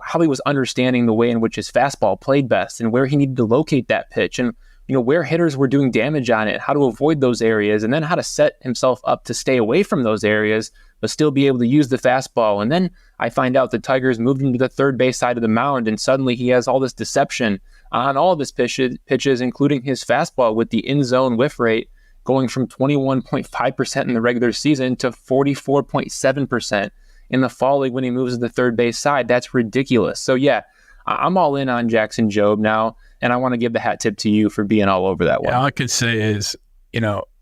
how he was understanding the way in which his fastball played best and where he needed to locate that pitch. And where hitters were doing damage on it, how to avoid those areas, and then how to set himself up to stay away from those areas, but still be able to use the fastball. And then I find out the Tigers moved him to the third base side of the mound, and suddenly he has all this deception on all of his pitches, including his fastball, with the in-zone whiff rate going from 21.5% in the regular season to 44.7% in the fall league when he moves to the third base side. That's ridiculous. So yeah, I'm all in on Jackson Jobe now, and I want to give the hat tip to you for being all over that one. All I could say is,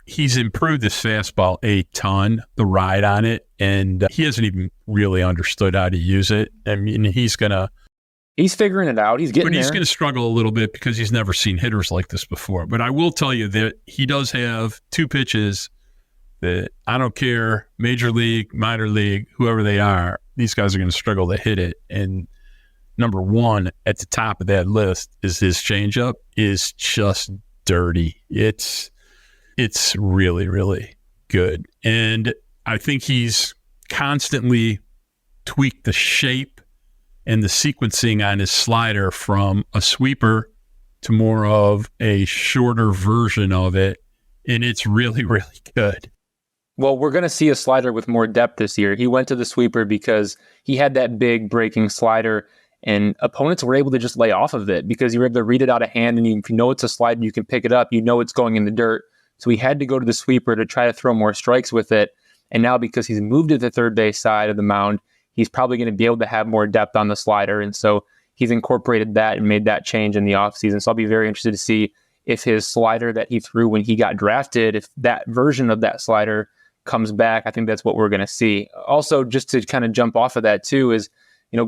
he's improved his fastball a ton, the ride on it, and he hasn't even really understood how to use it. I mean, he's figuring it out. He's getting there. But he's going to struggle a little bit because he's never seen hitters like this before. But I will tell you that he does have two pitches that I don't care, major league, minor league, whoever they are, these guys are going to struggle to hit it. And number one at the top of that list is his changeup is just dirty. It's really, really good. And I think he's constantly tweaked the shape and the sequencing on his slider from a sweeper to more of a shorter version of it. And it's really, really good. Well, we're going to see a slider with more depth this year. He went to the sweeper because he had that big breaking slider, and opponents were able to just lay off of it because you were able to read it out of hand, and if you know it's a slider, you can pick it up. You know it's going in the dirt. So he had to go to the sweeper to try to throw more strikes with it. And now because he's moved to the third base side of the mound, he's probably going to be able to have more depth on the slider. And so he's incorporated that and made that change in the offseason. So I'll be very interested to see if his slider that he threw when he got drafted, if that version of that slider comes back. I think that's what we're going to see. Also, just to kind of jump off of that too, is,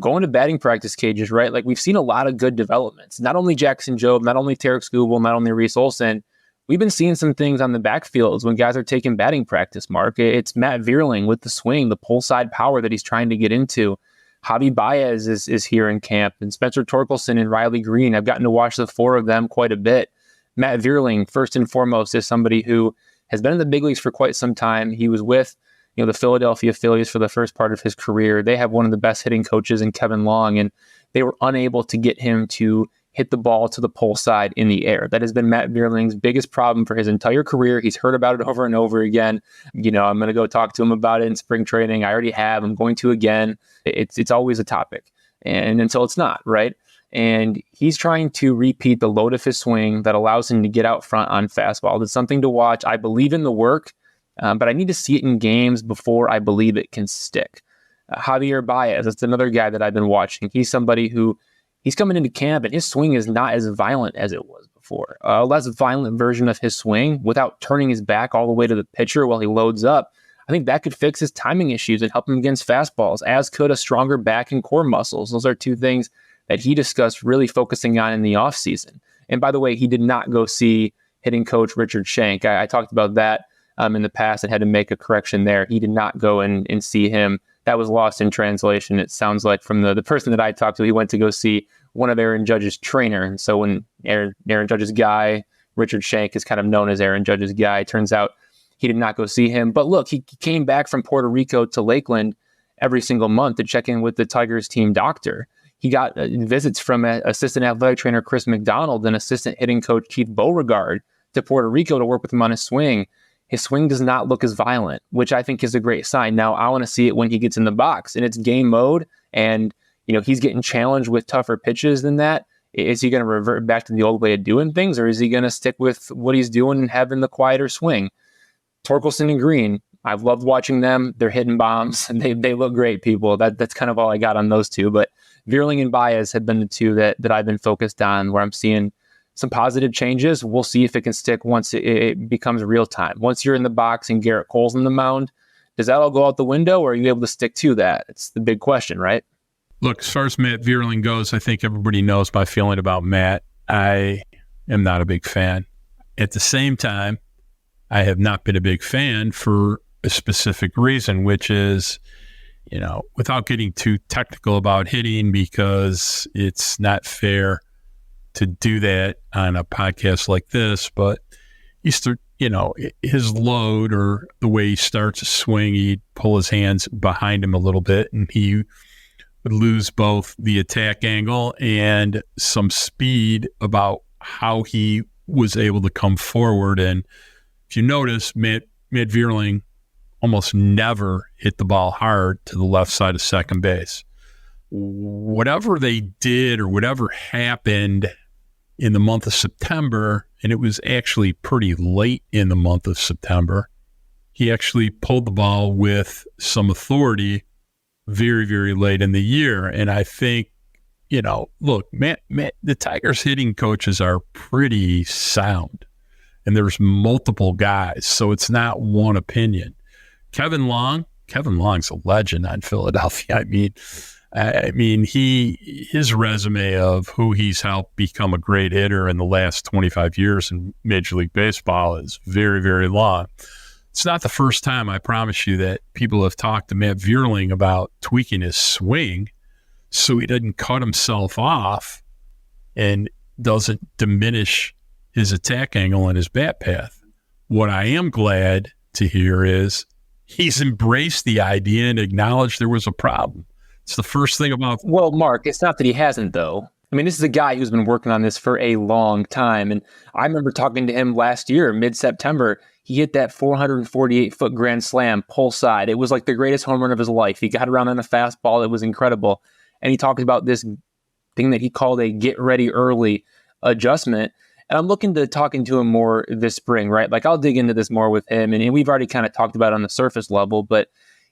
going to batting practice cages, right? Like, we've seen a lot of good developments. Not only Jackson Jobe, not only Tarek Skubal, not only Reese Olson. We've been seeing some things on the backfields when guys are taking batting practice, Mark. It's Matt Vierling with the swing, the pull side power that he's trying to get into. Javi Baez is here in camp, and Spencer Torkelson and Riley Green. I've gotten to watch the four of them quite a bit. Matt Vierling, first and foremost, is somebody who has been in the big leagues for quite some time. He was with the Philadelphia Phillies for the first part of his career. They have one of the best hitting coaches in Kevin Long, and they were unable to get him to hit the ball to the pole side in the air. That has been Matt Vierling's biggest problem for his entire career. He's heard about it over and over again. I'm going to go talk to him about it in spring training. I already have. I'm going to again. It's always a topic, and until it's not, right? And he's trying to repeat the load of his swing that allows him to get out front on fastball. It's something to watch. I believe in the work, but I need to see it in games before I believe it can stick. Javier Baez, that's another guy that I've been watching. He's somebody who he's coming into camp, and his swing is not as violent as it was before. A less violent version of his swing without turning his back all the way to the pitcher while he loads up. I think that could fix his timing issues and help him against fastballs, as could a stronger back and core muscles. Those are two things that he discussed really focusing on in the offseason. And by the way, he did not go see hitting coach Richard Shank. I talked about that in the past and had to make a correction there. He did not go and see him. That was lost in translation. It sounds like from the person that I talked to, he went to go see one of Aaron Judge's trainer. And so when Aaron Judge's guy, Richard Shank, is kind of known as Aaron Judge's guy, it turns out he did not go see him. But look, he came back from Puerto Rico to Lakeland every single month to check in with the Tigers team doctor. He got visits from assistant athletic trainer Chris McDonald and assistant hitting coach Keith Beauregard to Puerto Rico to work with him on his swing. His swing does not look as violent, which I think is a great sign. Now, I want to see it when he gets in the box and it's game mode and he's getting challenged with tougher pitches than that. Is he going to revert back to the old way of doing things, or is he going to stick with what he's doing and having the quieter swing? Torkelson and Green, I've loved watching them. They're hitting bombs, and they look great, people. That's kind of all I got on those two. But Vierling and Baez have been the two that I've been focused on, where I'm seeing some positive changes. We'll see if it can stick once it becomes real time. Once you're in the box and Garrett Cole's on the mound, does that all go out the window, or are you able to stick to that? It's the big question, right? Look, as far as Matt Vierling goes, I think everybody knows my feeling about Matt. I am not a big fan. At the same time, I have not been a big fan for a specific reason, which is, without getting too technical about hitting, because it's not fair to do that on a podcast like this, but his load, or the way he starts a swing, he'd pull his hands behind him a little bit, and he would lose both the attack angle and some speed about how he was able to come forward. And if you notice, Matt Vierling almost never hit the ball hard to the left side of second base. Whatever they did or whatever happened in the month of September, and it was actually pretty late in the month of September, he actually pulled the ball with some authority very, very late in the year. And I think, look, Matt, the Tigers hitting coaches are pretty sound, and there's multiple guys, so it's not one opinion. Kevin Long's a legend on Philadelphia. I mean, his resume of who he's helped become a great hitter in the last 25 years in Major League Baseball is very, very long. It's not the first time, I promise you, that people have talked to Matt Vierling about tweaking his swing so he doesn't cut himself off and doesn't diminish his attack angle and his bat path. What I am glad to hear is he's embraced the idea and acknowledged there was a problem. It's the first thing about... Well, Mark, it's not that he hasn't, though. I mean, this is a guy who's been working on this for a long time. And I remember talking to him last year, mid-September. He hit that 448-foot grand slam pull side. It was like the greatest home run of his life. He got around on a fastball. It was incredible. And he talked about this thing that he called a get ready early adjustment. And I'm looking to talking to him more this spring, right? Like, I'll dig into this more with him. And we've already kind of talked about it on the surface level, but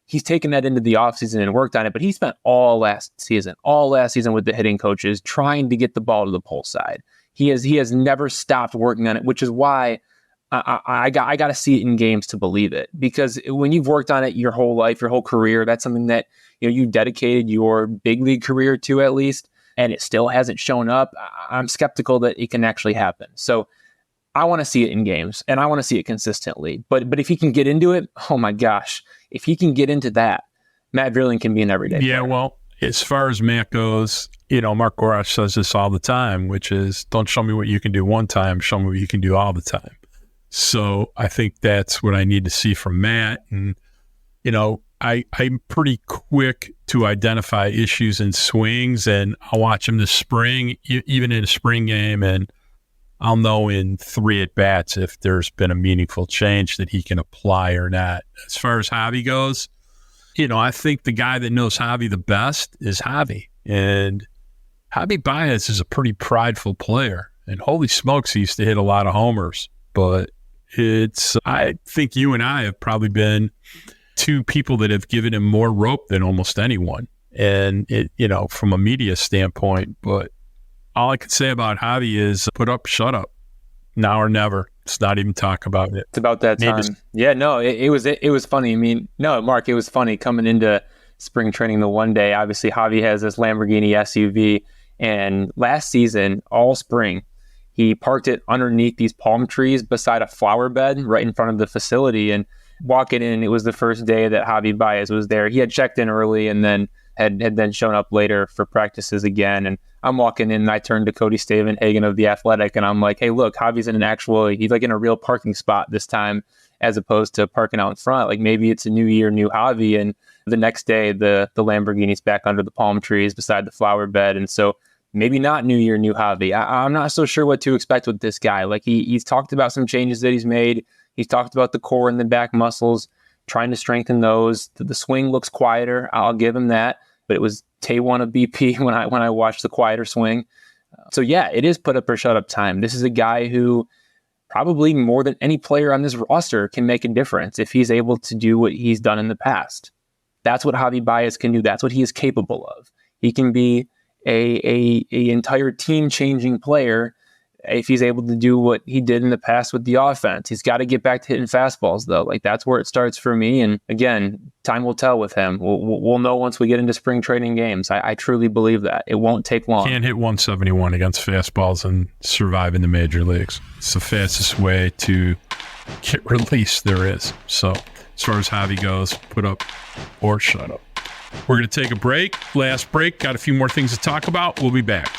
he's taken that into the offseason and worked on it. But he spent all last season with the hitting coaches trying to get the ball to the pull side. He has never stopped working on it, which is why I got to see it in games to believe it. Because when you've worked on it your whole life, your whole career, that's something that you dedicated your big league career to, at least, and it still hasn't shown up. I'm skeptical that it can actually happen. So I want to see it in games, and I want to see it consistently. But if he can get into it, oh my gosh, if he can get into that, Matt Vierling can be an everyday player. Well, as far as Matt goes, Mark Gorash says this all the time, which is, don't show me what you can do one time, show me what you can do all the time. So I think that's what I need to see from Matt. And, I'm pretty quick to identify issues in swings, and I'll watch him this spring, even in a spring game, and I'll know in 3 at-bats if there's been a meaningful change that he can apply or not. As far as Javi goes, I think the guy that knows Javi the best is Javi. And Javi Baez is a pretty prideful player. And holy smokes, he used to hit a lot of homers. But I think you and I have probably been two people that have given him more rope than almost anyone. And, from a media standpoint, but all I could say about Javi is put up, shut up. Now or never. Let's not even talk about it. It's about that time. Yeah, no, it was funny. I mean, no, Mark, it was funny coming into spring training the one day. Obviously, Javi has this Lamborghini SUV, and last season, all spring, he parked it underneath these palm trees beside a flower bed right in front of the facility. And walking in, it was the first day that Javi Baez was there. He had checked in early and then had then shown up later for practices again. And I'm walking in and I turned to Cody Stavenhagen of The Athletic and I'm like, hey, look, Javi's he's like in a real parking spot this time as opposed to parking out in front. Like maybe it's a new year, new Javi. And the next day, the Lamborghini's back under the palm trees beside the flower bed. And so maybe not new year, new Javi. I'm not so sure what to expect with this guy. Like he's talked about some changes that he's made. He's talked about the core and the back muscles, trying to strengthen those. The swing looks quieter. I'll give him that. But it was day one of BP when I watched the quieter swing. So yeah, it is put up or shut up time. This is a guy who probably more than any player on this roster can make a difference if he's able to do what he's done in the past. That's what Javi Baez can do. That's what he is capable of. He can be a entire team changing player if he's able to do what he did in the past with the offense. He's got to get back to hitting fastballs, though. Like that's where it starts for me. And again, time will tell with him. We'll know once we get into spring training games. I truly believe that. It won't take long. Can't hit 171 against fastballs and survive in the major leagues. It's the fastest way to get released there is. So as far as Javi goes, put up or shut up. We're going to take a break. Last break. Got a few more things to talk about. We'll be back.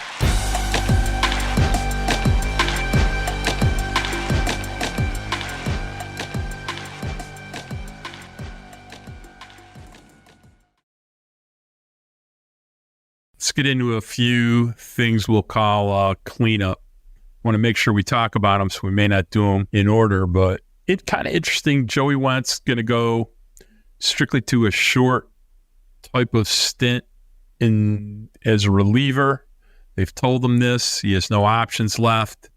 Let's get into a few things we'll call cleanup. want to make sure we talk about them, so we may not do them in order, but it's kind of interesting. Joey Wentz going to go strictly to a short type of stint as a reliever. They've told him this. He has no options left.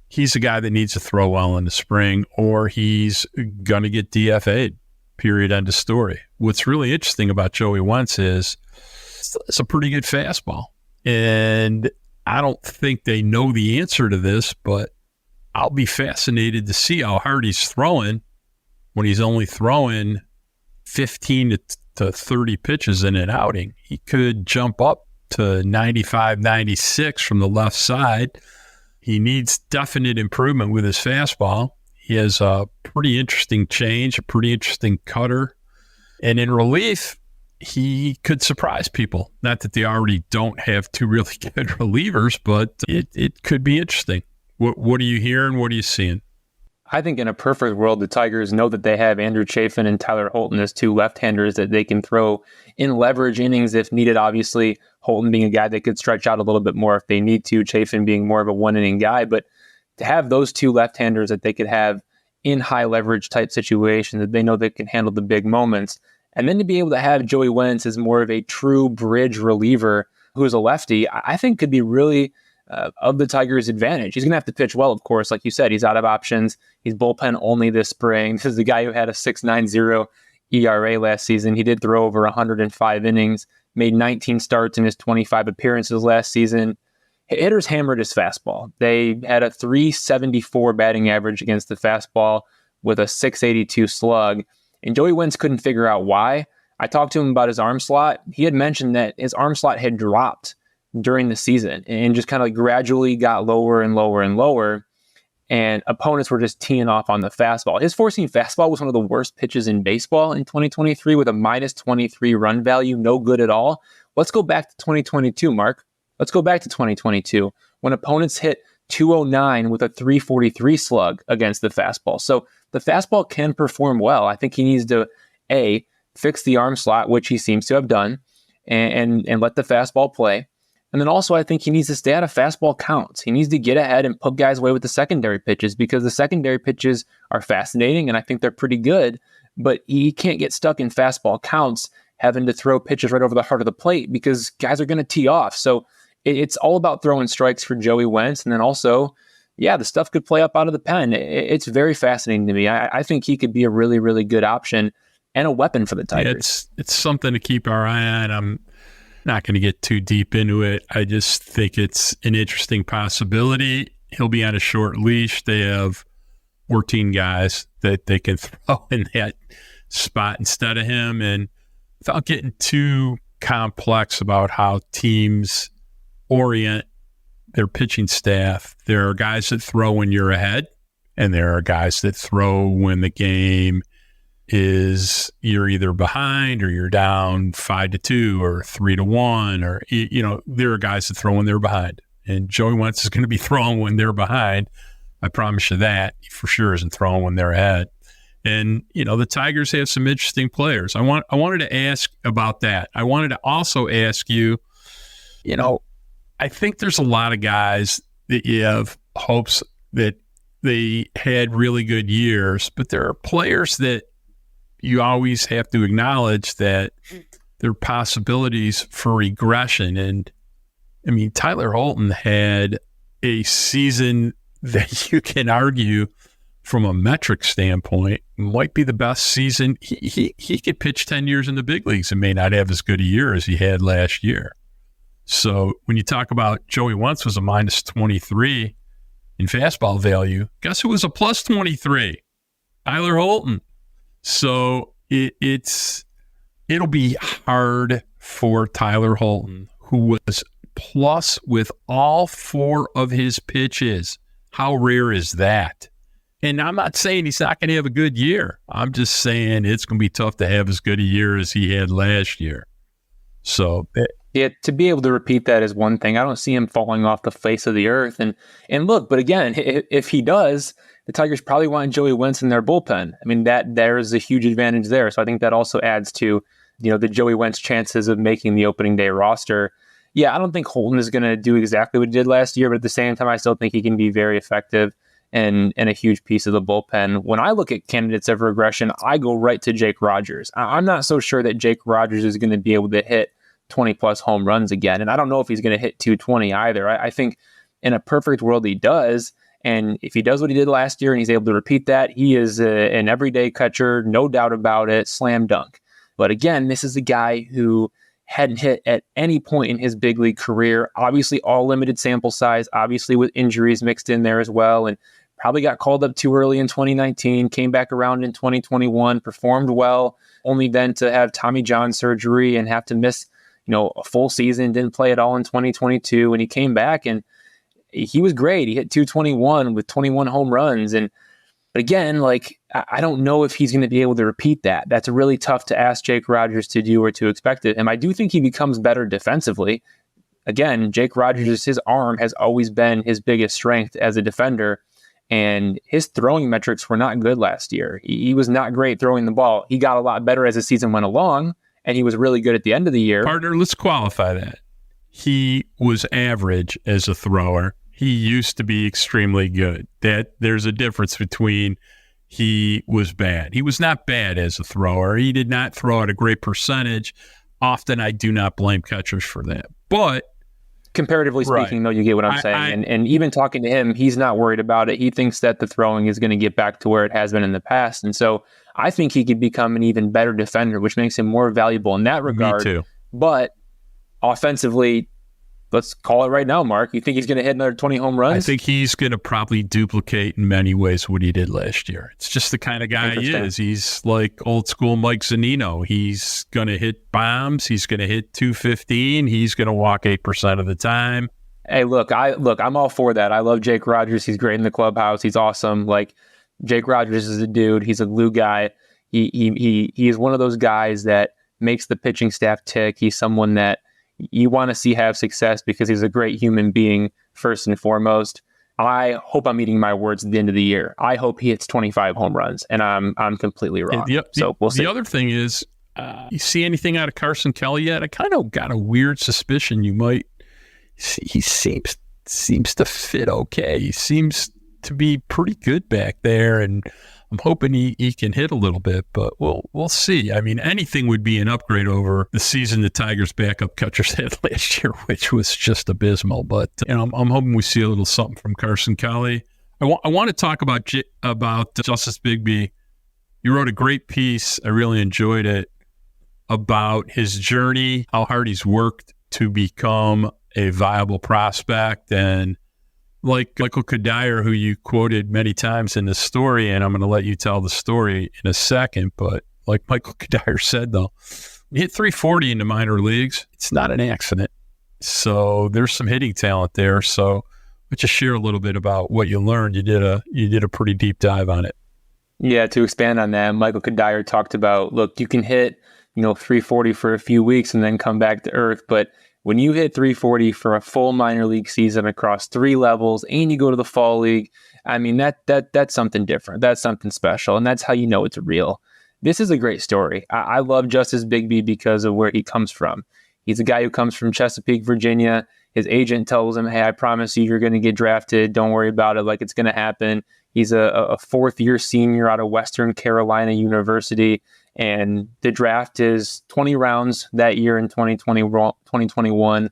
He's a guy that needs to throw well in the spring, or he's going to get DFA'd, period, end of story. What's really interesting about Joey Wentz is it's a pretty good fastball. And I don't think they know the answer to this, but I'll be fascinated to see how hard he's throwing when he's only throwing 15 to 30 pitches in an outing. He could jump up to 95, 96 from the left side. He needs definite improvement with his fastball. He has a pretty interesting change, a pretty interesting cutter. And in relief, he could surprise people. Not that they already don't have two really good relievers, but it could be interesting. What are you hearing? What are you seeing? I think in a perfect world, the Tigers know that they have Andrew Chafin and Tyler Holton as two left-handers that they can throw in leverage innings if needed. Obviously, Holton being a guy that could stretch out a little bit more if they need to, Chafin being more of a one-inning guy. But to have those two left-handers that they could have in high leverage type situations that they know they can handle the big moments, and then to be able to have Joey Wentz as more of a true bridge reliever who is a lefty, I think could be really of the Tigers' advantage. He's going to have to pitch well, of course. Like you said, he's out of options. He's bullpen only this spring. This is the guy who had a 6.90 ERA last season. He did throw over 105 innings, made 19 starts in his 25 appearances last season. Hitters hammered his fastball. They had a 374 batting average against the fastball with a 682 slug. And Joey Wentz couldn't figure out why. I talked to him about his arm slot. He had mentioned that his arm slot had dropped during the season and just kind of gradually got lower and lower and lower. And opponents were just teeing off on the fastball. His four-seam fastball was one of the worst pitches in baseball in 2023 with a minus 23 run value, no good at all. Let's go back to 2022, Mark. Let's go back to 2022 when opponents hit 209 with a 343 slug against the fastball. So the fastball can perform well. I think he needs to, A, fix the arm slot, which he seems to have done, and let the fastball play. And then also, I think he needs to stay out of fastball counts. He needs to get ahead and put guys away with the secondary pitches because the secondary pitches are fascinating, and I think they're pretty good, but he can't get stuck in fastball counts having to throw pitches right over the heart of the plate because guys are going to tee off. So it's all about throwing strikes for Joey Wentz. And then also, yeah, the stuff could play up out of the pen. It's very fascinating to me. I think he could be a really, really good option and a weapon for the Tigers. It's something to keep our eye on. I'm not going to get too deep into it. I just think it's an interesting possibility. He'll be on a short leash. They have 14 guys that they can throw in that spot instead of him. And without getting too complex about how teams orient their pitching staff, there are guys that throw when you're ahead, and there are guys that throw when the game is you're either behind or you're down 5-2 or 3-1, or there are guys that throw when they're behind. And Joey Wentz is going to be throwing when they're behind. I promise you that. He for sure isn't throwing when they're ahead. And the Tigers have some interesting players. I wanted to ask about that. I wanted to also ask you, I think there's a lot of guys that you have hopes that they had really good years, but there are players that you always have to acknowledge that there are possibilities for regression. And I mean, Tyler Holton had a season that you can argue from a metric standpoint might be the best season. He could pitch 10 years in the big leagues and may not have as good a year as he had last year. So when you talk about Joey Wentz was a minus 23 in fastball value, guess who was a plus 23? Tyler Holton. So it'll be hard for Tyler Holton, who was plus with all four of his pitches. How rare is that? And I'm not saying he's not going to have a good year. I'm just saying it's going to be tough to have as good a year as he had last year. So yeah, to be able to repeat that is one thing. I don't see him falling off the face of the earth. And look, but again, if he does, the Tigers probably want Joey Wentz in their bullpen. I mean, there is a huge advantage there. So I think that also adds to, the Joey Wentz chances of making the opening day roster. Yeah, I don't think Holton is going to do exactly what he did last year, but at the same time, I still think he can be very effective and a huge piece of the bullpen. When I look at candidates of regression, I go right to Jake Rogers. I'm not so sure that Jake Rogers is going to be able to hit 20 plus home runs again. And I don't know if he's going to hit 220 either. I think in a perfect world, he does. And if he does what he did last year and he's able to repeat that, he is an everyday catcher, no doubt about it, slam dunk. But again, this is a guy who hadn't hit at any point in his big league career. Obviously, all limited sample size, obviously with injuries mixed in there as well. And probably got called up too early in 2019, came back around in 2021, performed well, only then to have Tommy John surgery and have to miss, a full season, didn't play at all in 2022. And he came back and he was great. He hit 221 with 21 home runs. But again, I don't know if he's going to be able to repeat that. That's really tough to ask Jake Rogers to do or to expect it. And I do think he becomes better defensively. Again, Jake Rogers, his arm has always been his biggest strength as a defender. And his throwing metrics were not good last year. He was not great throwing the ball. He got a lot better as the season went along, and he was really good at the end of the year. Partner, let's qualify that. He was average as a thrower. He used to be extremely good. That there's a difference between he was bad. He was not bad as a thrower. He did not throw at a great percentage. Often I do not blame catchers for that. But comparatively speaking, though, you get what I'm saying. And even talking to him, he's not worried about it. He thinks that the throwing is going to get back to where it has been in the past. And so I think he could become an even better defender, which makes him more valuable in that regard. Me too. But offensively, let's call it right now, Mark. You think he's going to hit another 20 home runs? I think he's going to probably duplicate in many ways what he did last year. It's just the kind of guy he is. He's like old school Mike Zunino. He's going to hit bombs. He's going to hit 215. He's going to walk 8% of the time. Hey, I'm all for that. I love Jake Rogers. He's great in the clubhouse. He's awesome. Jake Rogers is a dude. He's a glue guy. He is one of those guys that makes the pitching staff tick. He's someone that you want to see have success because he's a great human being, first and foremost. I hope I'm eating my words at the end of the year. I hope he hits 25 home runs, and I'm completely wrong. So we'll see. The other thing is, you see anything out of Carson Kelly yet? I kind of got a weird suspicion you might. He seems to fit okay. He seems to be pretty good back there, and I'm hoping he can hit a little bit, but we'll see. I mean, anything would be an upgrade over the season the Tigers' backup catchers had last year, which was just abysmal. But I'm hoping we see a little something from Carson Kelly. I want to talk about Justice Bigbie. You wrote a great piece. I really enjoyed it about his journey, how hard he's worked to become a viable prospect, and like Michael Kadire, who you quoted many times in the story, and I'm going to let you tell the story in a second, but like Michael Kadire said, though, when you hit 340 in the minor leagues, it's not an accident. So there's some hitting talent there. So let's just share a little bit about what you learned. You did a pretty deep dive on it. Yeah, to expand on that, Michael Kadire talked about, look, you can hit 340 for a few weeks and then come back to earth, but when you hit 340 for a full minor league season across 3 levels and you go to the fall league, I mean, that's something different. That's something special. And that's how you know it's real. This is a great story. I love Justice Bigbie because of where he comes from. He's a guy who comes from Chesapeake, Virginia. His agent tells him, hey, I promise you're going to get drafted. Don't worry about it. It's going to happen. He's a 4th-year senior out of Western Carolina University. And the draft is 20 rounds that year in 2021.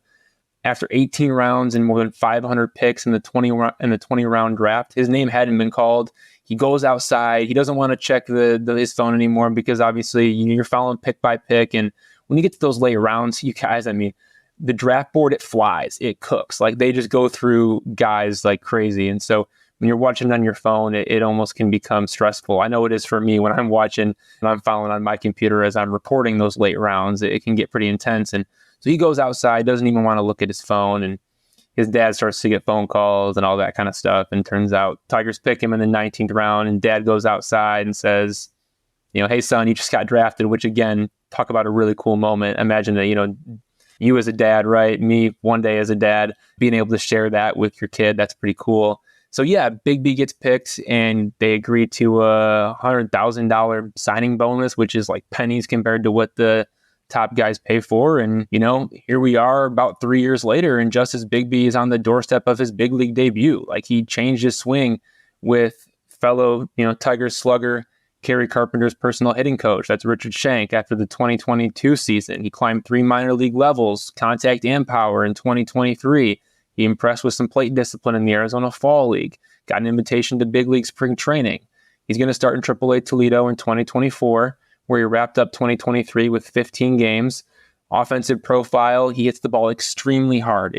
After 18 rounds and more than 500 picks in the 20 round draft, his name hadn't been called. He goes outside. He doesn't want to check his phone anymore because obviously you're following pick by pick. And when you get to those late rounds, you guys, I mean, the draft board, it flies, it cooks. They just go through guys like crazy. And so when you're watching on your phone, it almost can become stressful. I know it is for me when I'm watching and I'm following on my computer as I'm reporting those late rounds. It can get pretty intense. And so he goes outside, doesn't even want to look at his phone. And his dad starts to get phone calls and all that kind of stuff. And turns out Tigers pick him in the 19th round. And dad goes outside and says, hey, son, you just got drafted, which, again, talk about a really cool moment. Imagine that, you as a dad, right? Me one day as a dad, being able to share that with your kid. That's pretty cool. So yeah, Bigbie gets picked and they agree to a $100,000 signing bonus, which is like pennies compared to what the top guys pay for. And, here we are about 3 years later, and Justice Bigbie is on the doorstep of his big league debut. Like, he changed his swing with fellow, Tigers slugger Kerry Carpenter's personal hitting coach. That's Richard Shank. After the 2022 season, he climbed 3 minor league levels, contact and power in 2023. He impressed with some plate discipline in the Arizona Fall League, got an invitation to big league spring training. He's going to start in AAA Toledo in 2024, where he wrapped up 2023 with 15 games. Offensive profile, he hits the ball extremely hard.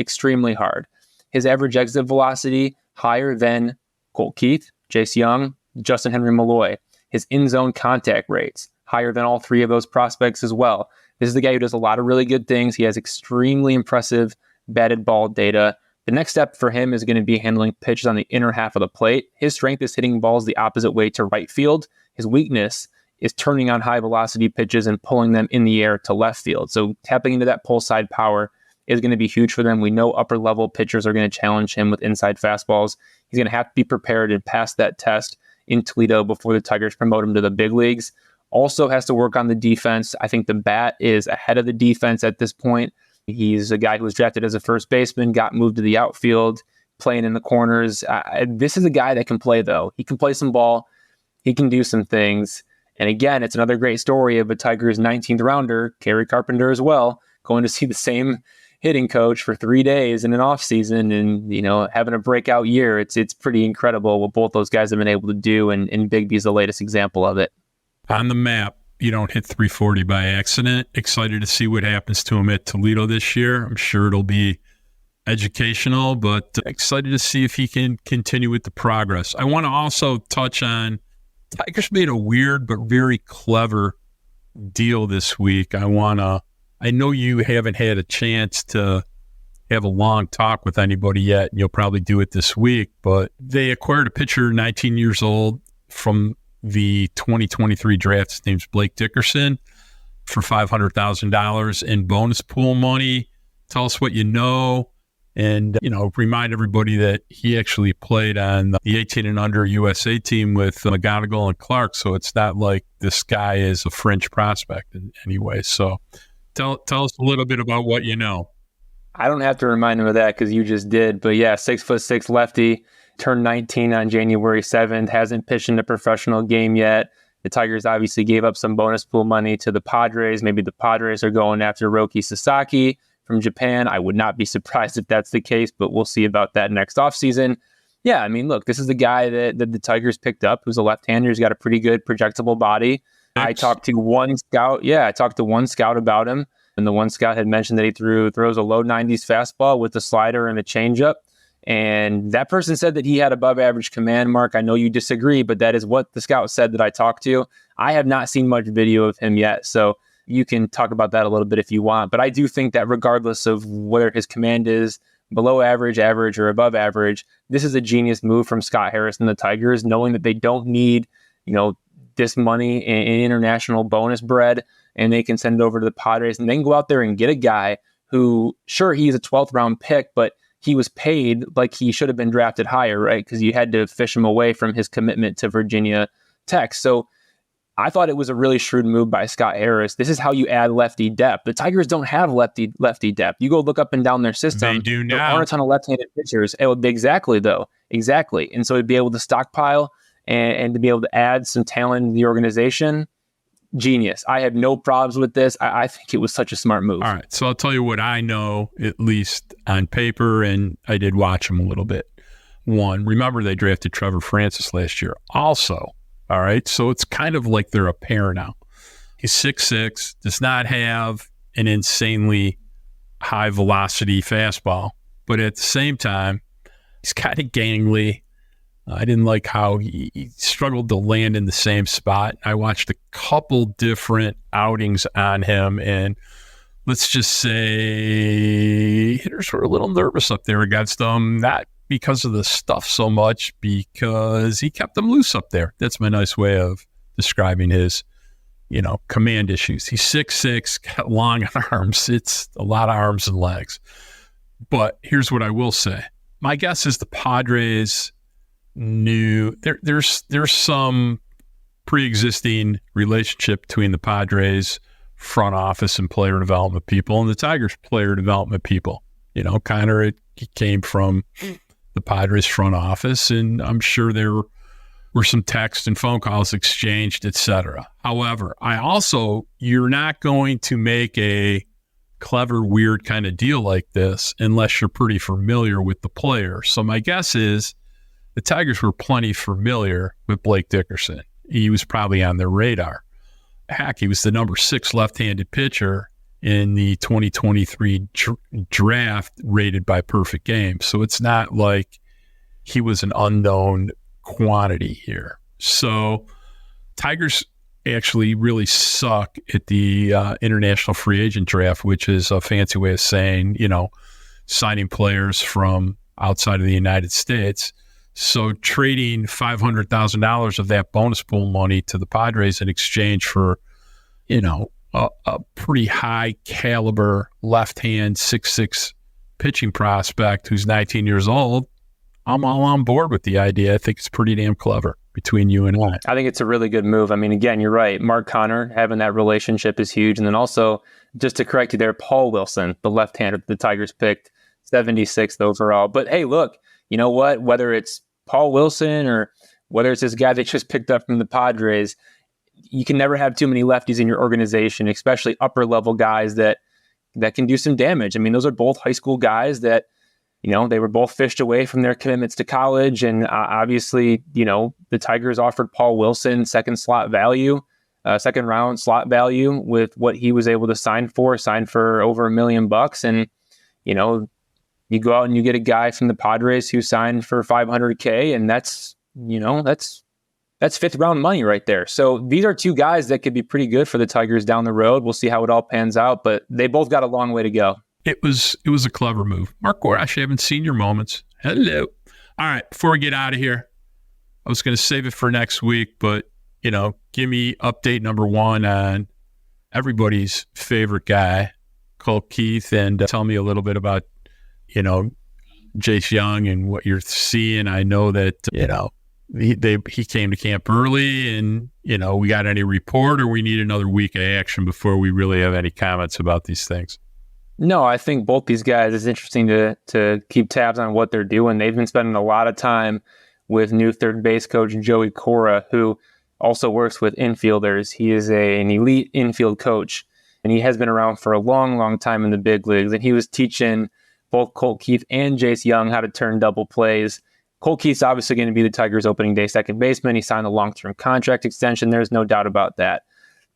His average exit velocity, higher than Colt Keith, Jace Young, Justin Henry Malloy. His in-zone contact rates, higher than all 3 of those prospects as well. This is the guy who does a lot of really good things. He has extremely impressive batted ball data. The next step for him is going to be handling pitches on the inner half of the plate. His strength is hitting balls the opposite way to right field. His weakness is turning on high velocity pitches and pulling them in the air to left field. So tapping into that pull side power is going to be huge for them. We know upper level pitchers are going to challenge him with inside fastballs. He's going to have to be prepared and pass that test in Toledo before the Tigers promote him to the big leagues. Also has to work on the defense. I think the bat is ahead of the defense at this point. He's a guy who was drafted as a first baseman, got moved to the outfield, playing in the corners. This is a guy that can play, though. He can play some ball. He can do some things. And again, it's another great story of a Tigers 19th rounder, Kerry Carpenter as well, going to see the same hitting coach for 3 days in an offseason and, having a breakout year. It's pretty incredible what both those guys have been able to do, and Bigby's the latest example of it. On the map, you don't hit 340 by accident. Excited to see what happens to him at Toledo this year. I'm sure it'll be educational, but excited to see if he can continue with the progress. I want to also touch on Tigers made a weird but very clever deal this week. I know you haven't had a chance to have a long talk with anybody yet, and you'll probably do it this week, but they acquired a pitcher 19 years old from the 2023 draft. His name's Blake Dickerson for $500,000 in bonus pool money. Tell us what you know, and, remind everybody that he actually played on the 18 and under USA team with McGonigal and Clark, so it's not like this guy is a fringe prospect in any way. So Tell us a little bit about what you know. I don't have to remind him of that because you just did. But yeah, 6'6" lefty, turned 19 on January 7th, hasn't pitched in a professional game yet. The Tigers obviously gave up some bonus pool money to the Padres. Maybe the Padres are going after Roki Sasaki from Japan. I would not be surprised if that's the case, but we'll see about that next offseason. Yeah, look, this is the guy that the Tigers picked up who's a left-hander. He's got a pretty good projectable body. I talked to one scout. Yeah, I talked to one scout about him, and the one scout had mentioned that he throws a low 90s fastball with a slider and a changeup. And that person said that he had above average command. Mark, I know you disagree, but that is what the scout said that I talked to. I have not seen much video of him yet, so you can talk about that a little bit if you want. But I do think that regardless of whether his command is below average, average, or above average, this is a genius move from Scott Harris and the Tigers, knowing that they don't need, this money in international bonus bread, and they can send it over to the Padres, and then go out there and get a guy who, sure, he's a 12th round pick, but he was paid like he should have been drafted higher, right? Because you had to fish him away from his commitment to Virginia Tech. So I thought it was a really shrewd move by Scott Harris. This is how you add lefty depth. The Tigers don't have lefty depth. You go look up and down their system. They do now. There aren't a ton of left-handed pitchers. Exactly. And so to be able to stockpile and to be able to add some talent in the organization, genius. I have no problems with this. I think it was such a smart move. All right. So I'll tell you what I know, at least on paper, and I did watch him a little bit. One, remember they drafted Trevor Francis last year also. All right. So it's kind of like they're a pair now. He's 6'6", does not have an insanely high velocity fastball, but at the same time, he's kind of gangly. I didn't like how he struggled to land in the same spot. I watched a couple different outings on him, and let's just say hitters were a little nervous up there against him, not because of the stuff so much, because he kept them loose up there. That's my nice way of describing his, command issues. He's 6'6", got long arms. It's a lot of arms and legs. But here's what I will say. My guess is the Padres knew there's some pre-existing relationship between the Padres front office and player development people and the Tigers player development people. Connor, it came from the Padres front office, and I'm sure there were some text and phone calls exchanged, etc. However, you're not going to make a clever, weird kind of deal like this unless you're pretty familiar with the player. So my guess is the Tigers were plenty familiar with Blake Dickerson. He was probably on their radar. Heck, he was the number 6 left-handed pitcher in the 2023 draft rated by Perfect Game. So it's not like he was an unknown quantity here. So Tigers actually really suck at the international free agent draft, which is a fancy way of saying, signing players from outside of the United States. So trading $500,000 of that bonus pool money to the Padres in exchange for, a pretty high caliber left-hand 6'6" pitching prospect who's 19 years old, I'm all on board with the idea. I think it's pretty damn clever between you and I. I think it's a really good move. I mean, again, you're right. Mark Connor, having that relationship is huge. And then also, just to correct you there, Paul Wilson, the left-hander the Tigers picked, 76th overall. But hey, look, you know what? Whether it's Paul Wilson or whether it's this guy they just picked up from the Padres, you can never have too many lefties in your organization, especially upper-level guys that can do some damage. I mean, those are both high school guys that, they were both fished away from their commitments to college. And obviously, the Tigers offered Paul Wilson second round slot value with what he was able to sign for over $1 million. And, you go out and you get a guy from the Padres who signed for $500K, and that's fifth round money right there. So these are two guys that could be pretty good for the Tigers down the road. We'll see how it all pans out, but they both got a long way to go. It was a clever move. Mark Gorash, I haven't seen your moments. Hello. All right, before we get out of here, I was going to save it for next week, but, give me update number 1 on everybody's favorite guy, Colt Keith, and tell me a little bit about, Jace Young and what you're seeing. I know that, he came to camp early and, we got any report or we need another week of action before we really have any comments about these things? No, I think both these guys, it's interesting to keep tabs on what they're doing. They've been spending a lot of time with new third base coach Joey Cora, who also works with infielders. He is an elite infield coach, and he has been around for a long, long time in the big leagues. And he was teaching both Colt Keith and Jace Young how to turn double plays. Colt Keith's obviously going to be the Tigers' opening day second baseman. He signed a long-term contract extension. There's no doubt about that.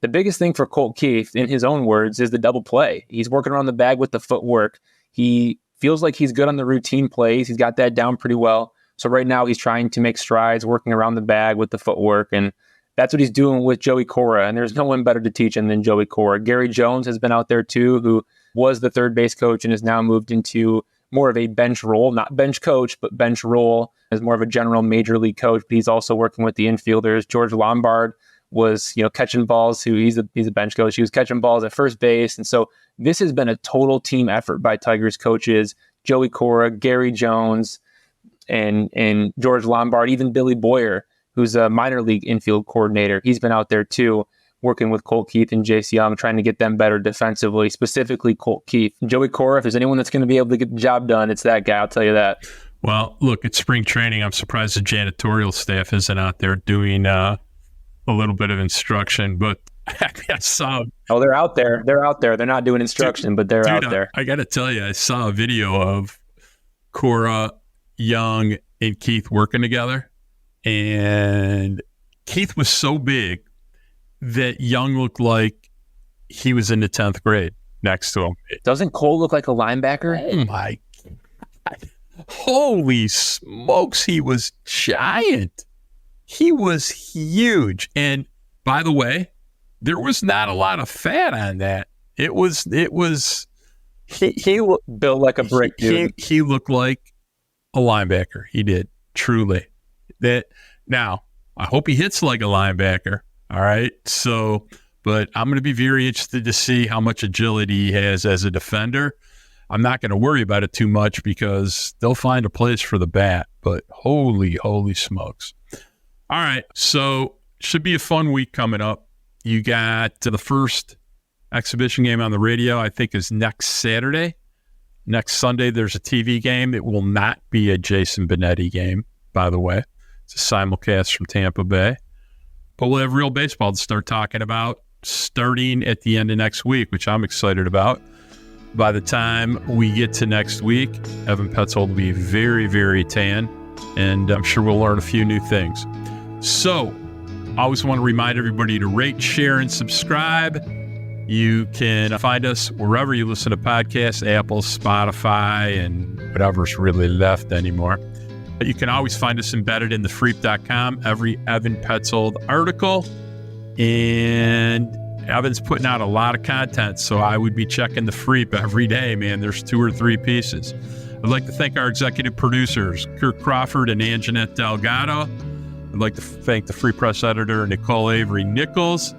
The biggest thing for Colt Keith, in his own words, is the double play. He's working around the bag with the footwork. He feels like he's good on the routine plays. He's got that down pretty well. So right now he's trying to make strides, working around the bag with the footwork. And that's what he's doing with Joey Cora. And there's no one better to teach him than Joey Cora. Gary Jones has been out there too, who was the third base coach and has now moved into more of a bench role, not bench coach, but bench role as more of a general major league coach. But he's also working with the infielders. George Lombard was, catching balls. He's a bench coach. He was catching balls at first base. And so this has been a total team effort by Tigers coaches, Joey Cora, Gary Jones, and George Lombard, even Billy Boyer, who's a minor league infield coordinator. He's been out there too, working with Colt Keith and Jace Young, trying to get them better defensively, specifically Colt Keith. Joey Cora, if there's anyone that's going to be able to get the job done, it's that guy, I'll tell you that. Well, look, it's spring training. I'm surprised the janitorial staff isn't out there doing a little bit of instruction, but I saw... Oh, they're out there. They're not doing instruction, but they're out there. I got to tell you, I saw a video of Cora, Young, and Keith working together, and Keith was so big that Young looked like he was in the 10th grade next to him. Doesn't Cole look like a linebacker? Oh, my God. Holy smokes, he was giant. He was huge. And by the way, there was not a lot of fat on that. He looked built like a brick, dude. He looked like a linebacker. He did, truly. Now, I hope he hits like a linebacker. All right. So, but I'm going to be very interested to see how much agility he has as a defender. I'm not going to worry about it too much because they'll find a place for the bat, but holy smokes. All right. So should be a fun week coming up. You got the first exhibition game on the radio, I think, is next Saturday. Next Sunday, there's a TV game. It will not be a Jason Benetti game, by the way. It's a simulcast from Tampa Bay. But we'll have real baseball to start talking about starting at the end of next week, which I'm excited about. By the time we get to next week, Evan Petzold will be very, very tan, and I'm sure we'll learn a few new things. So, I always want to remind everybody to rate, share, and subscribe. You can find us wherever you listen to podcasts, Apple, Spotify, and whatever's really left anymore. But you can always find us embedded in thefreep.com, every Evan Petzold article. And Evan's putting out a lot of content, so I would be checking the Freep every day, man. There's 2 or 3 pieces. I'd like to thank our executive producers, Kirk Crawford and Anjanette Delgado. I'd like to thank the Free Press editor, Nicole Avery Nichols,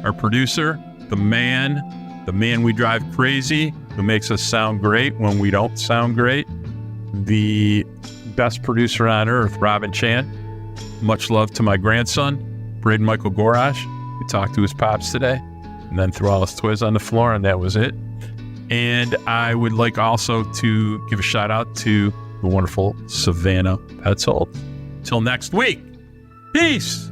our producer, the man we drive crazy, who makes us sound great when we don't sound great, the best producer on earth, Robin Chan. Much love to my grandson, Braden Michael Gorash. We talked to his pops today and then threw all his toys on the floor, and that was it. And I would like also to give a shout out to the wonderful Savannah Petzold. Till next week, peace.